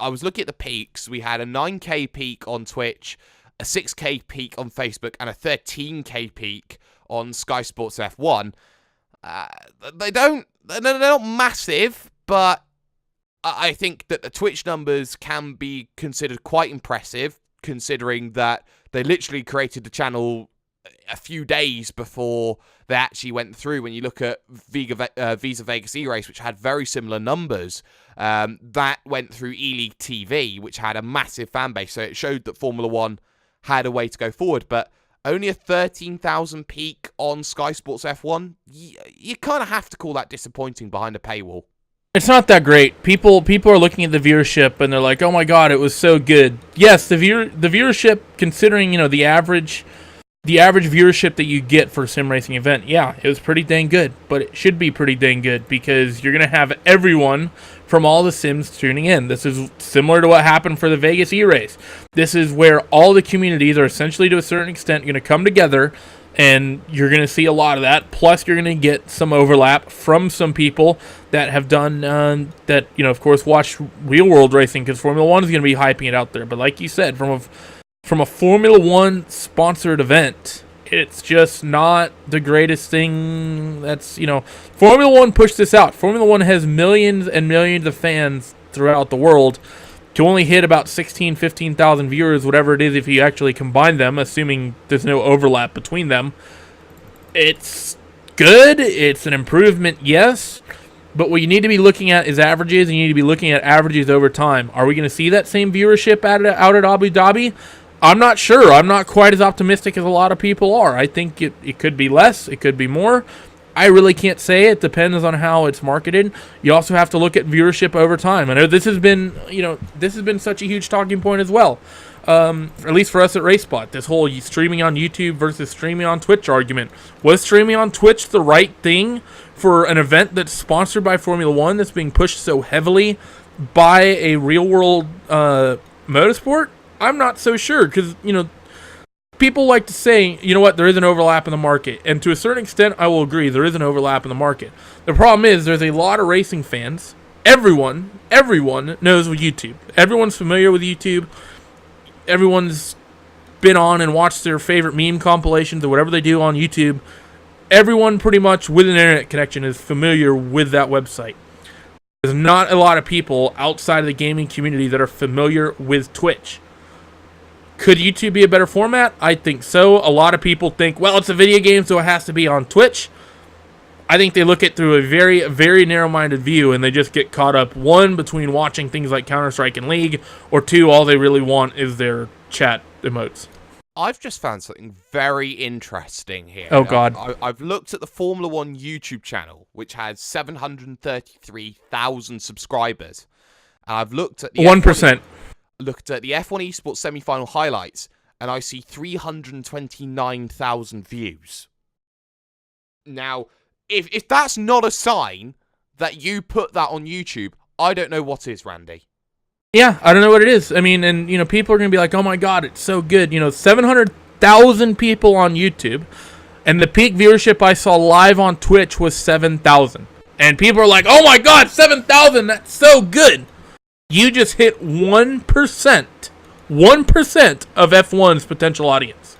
was looking at the peaks. We had a 9K peak on Twitch, a 6K peak on Facebook, and a 13K peak on Sky Sports F1. They're not massive, but I think that the Twitch numbers can be considered quite impressive, considering that they literally created the channel a few days before they actually went through. When you look at Visa Vegas E-Race, which had very similar numbers, that went through E-League TV, which had a massive fan base. So it showed that Formula One had a way to go forward. But only a 13,000 peak on Sky Sports F1, you kind of have to call that disappointing behind a paywall. It's not that great. People are looking at the viewership and they're like, "Oh my god, it was so good." Yes, the viewership, considering the average viewership that you get for a sim racing event, yeah, it was pretty dang good. But it should be pretty dang good because you're gonna have everyone from all the sims tuning in. This is similar to what happened for the Vegas E-Race. This is where all the communities are essentially, to a certain extent, going to come together, and you're going to see a lot of that. Plus, you're going to get some overlap from some people that have done that. Of course, watch real world racing, because Formula One is going to be hyping it out there. But like you said, from a Formula One sponsored event, it's just not the greatest thing. That's, Formula One pushed this out. Formula One has millions and millions of fans throughout the world. To only hit about 15,000 viewers, whatever it is, if you actually combine them, assuming there's no overlap between them. It's good. It's an improvement, yes. But what you need to be looking at is averages, and you need to be looking at averages over time. Are we going to see that same viewership out at Abu Dhabi? I'm not sure. I'm not quite as optimistic as a lot of people are. I think it could be less. It could be more. I really can't say. It depends on how it's marketed. You also have to look at viewership over time. I know this has been such a huge talking point as well. At least for us at RaceSpot, this whole streaming on YouTube versus streaming on Twitch argument. Was streaming on Twitch the right thing for an event that's sponsored by Formula One, that's being pushed so heavily by a real world motorsport? I'm not so sure, because people like to say, there is an overlap in the market. And to a certain extent, I will agree, there is an overlap in the market. The problem is, there's a lot of racing fans. Everyone knows YouTube. Everyone's familiar with YouTube. Everyone's been on and watched their favorite meme compilations or whatever they do on YouTube. Everyone pretty much with an internet connection is familiar with that website. There's not a lot of people outside of the gaming community that are familiar with Twitch. Could YouTube be a better format? I think so. A lot of people think, well, it's a video game, so it has to be on Twitch. I think they look at it through a very, very narrow-minded view, and they just get caught up, one, between watching things like Counter-Strike and League, or two, all they really want is their chat emotes. I've just found something very interesting here. Oh, God. I've looked at the Formula One YouTube channel, which has 733,000 subscribers. I've looked at the 1%. Looked at the F1 Esports semi-final highlights, and I see 329,000 views. Now, if that's not a sign that you put that on YouTube, I don't know what is, Randy. Yeah, I don't know what it is. I mean, and people are going to be like, "Oh my god, it's so good." 700,000 people on YouTube, and the peak viewership I saw live on Twitch was 7,000. And people are like, "Oh my god, 7,000, that's so good." You just hit 1% of F1's potential audience.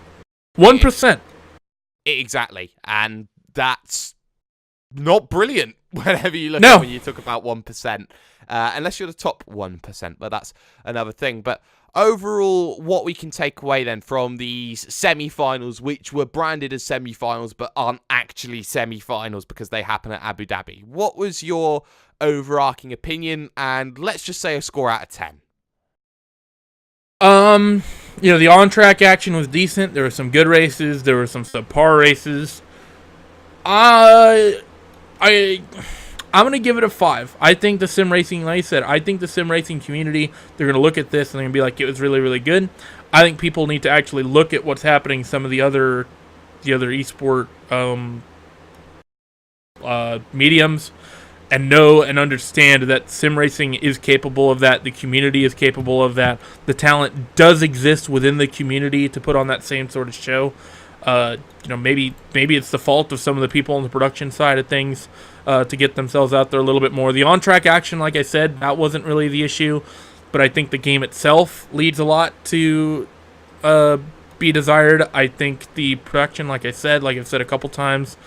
1%. Exactly. And that's not brilliant whenever you look at when you talk about 1%. Unless you're the top 1%, but that's another thing. But overall, what we can take away then from these semi-finals, which were branded as semi-finals but aren't actually semi-finals because they happen at Abu Dhabi. What was your overarching opinion, and let's just say a score out of 10? The on-track action was decent. There were some good races. There were some subpar races. I'm going to give it a 5. I think the sim racing, like I said, I think the sim racing community, they're going to look at this and they're going to be like, it was really, really good. I think people need to actually look at what's happening in some of the other esport mediums, and know and understand that sim racing is capable of that. The community is capable of that. The talent does exist within the community to put on that same sort of show. Maybe it's the fault of some of the people on the production side of things to get themselves out there a little bit more. The on-track action, like I said, that wasn't really the issue, but I think the game itself leads a lot to be desired. I think the production, like I've said a couple times,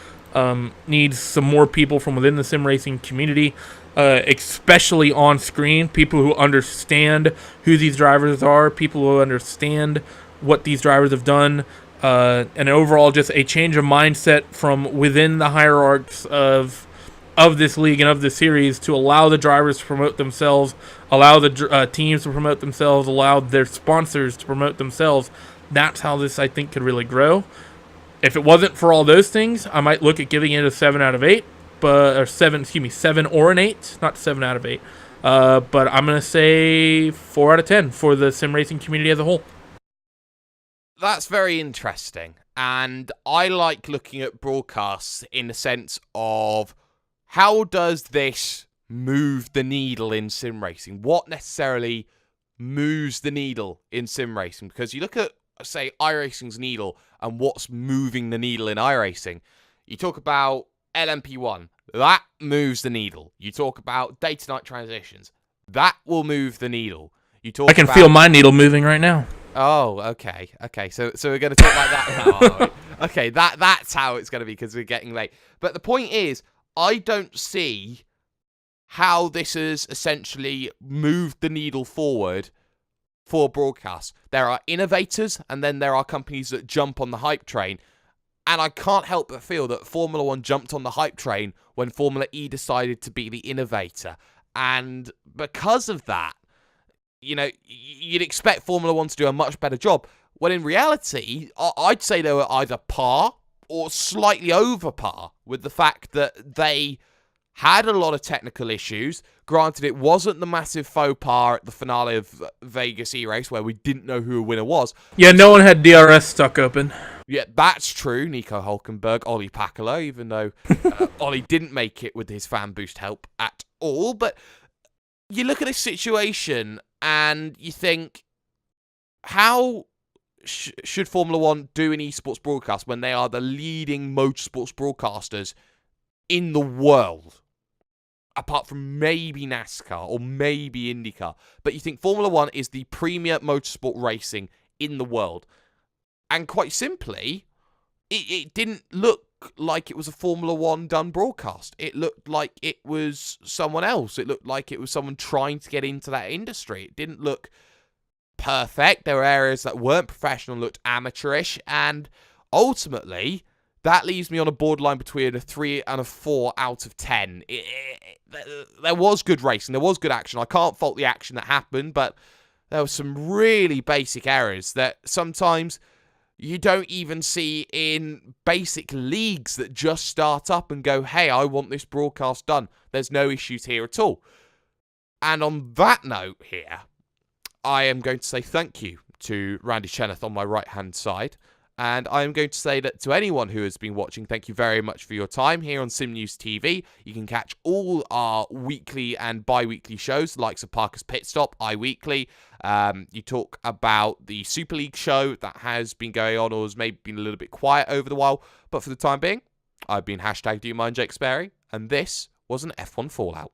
needs some more people from within the sim racing community, especially on screen, people who understand who these drivers are, people who understand what these drivers have done, and overall just a change of mindset from within the hierarchs of this league and of this series to allow the drivers to promote themselves, allow the teams to promote themselves, allow their sponsors to promote themselves. That's how this, I think, could really grow. If it wasn't for all those things, I might look at giving it a 7 out of 8, but 7 or an 8, not 7 out of 8. But I'm gonna say 4 out of 10 for the sim racing community as a whole. That's very interesting, and I like looking at broadcasts in the sense of how does this move the needle in sim racing? What necessarily moves the needle in sim racing? Because you look at, say, iRacing's needle and what's moving the needle in iRacing. You talk about LMP1, that moves the needle. You talk about day-to-night transitions, that will move the needle. You talk. I can feel my needle moving right now. Oh, okay. So we're going to talk like that now, are we? Okay, that's how it's going to be because we're getting late. But the point is, I don't see how this has essentially moved the needle forward for broadcast. There are innovators, and then there are companies that jump on the hype train. And I can't help but feel that Formula 1 jumped on the hype train when Formula E decided to be the innovator. And because of that, you know, you'd expect Formula 1 to do a much better job. When in reality, I'd say they were either par or slightly over par with the fact that they had a lot of technical issues. Granted, it wasn't the massive faux pas at the finale of Vegas E-Race where we didn't know who a winner was. Yeah, no one had DRS stuck open. Yeah, that's true. Nico Hulkenberg, Ollie Pakalo, even though Ollie didn't make it with his fan boost help at all. But you look at this situation and you think, how should Formula 1 do an esports broadcast when they are the leading motorsports broadcasters in the world? Apart from maybe NASCAR or maybe IndyCar. But you think Formula 1 is the premier motorsport racing in the world. And quite simply, it didn't look like it was a Formula 1 done broadcast. It looked like it was someone else. It looked like it was someone trying to get into that industry. It didn't look perfect. There were areas that weren't professional, looked amateurish. And ultimately, that leaves me on a borderline between a 3 and a 4 out of 10. There was good racing. There was good action. I can't fault the action that happened, but there were some really basic errors that sometimes you don't even see in basic leagues that just start up and go, hey, I want this broadcast done. There's no issues here at all. And on that note here, I am going to say thank you to Randy Chenowth on my right-hand side. And I am going to say that to anyone who has been watching, thank you very much for your time here on SimNews.TV. You can catch all our weekly and bi-weekly shows, likes of Parker's Pit Stop, iWeekly. You talk about the Super League show that has been going on or has maybe been a little bit quiet over the while. But for the time being, I've been #DoYouMindJakeSparey, and this was an F1 Fallout.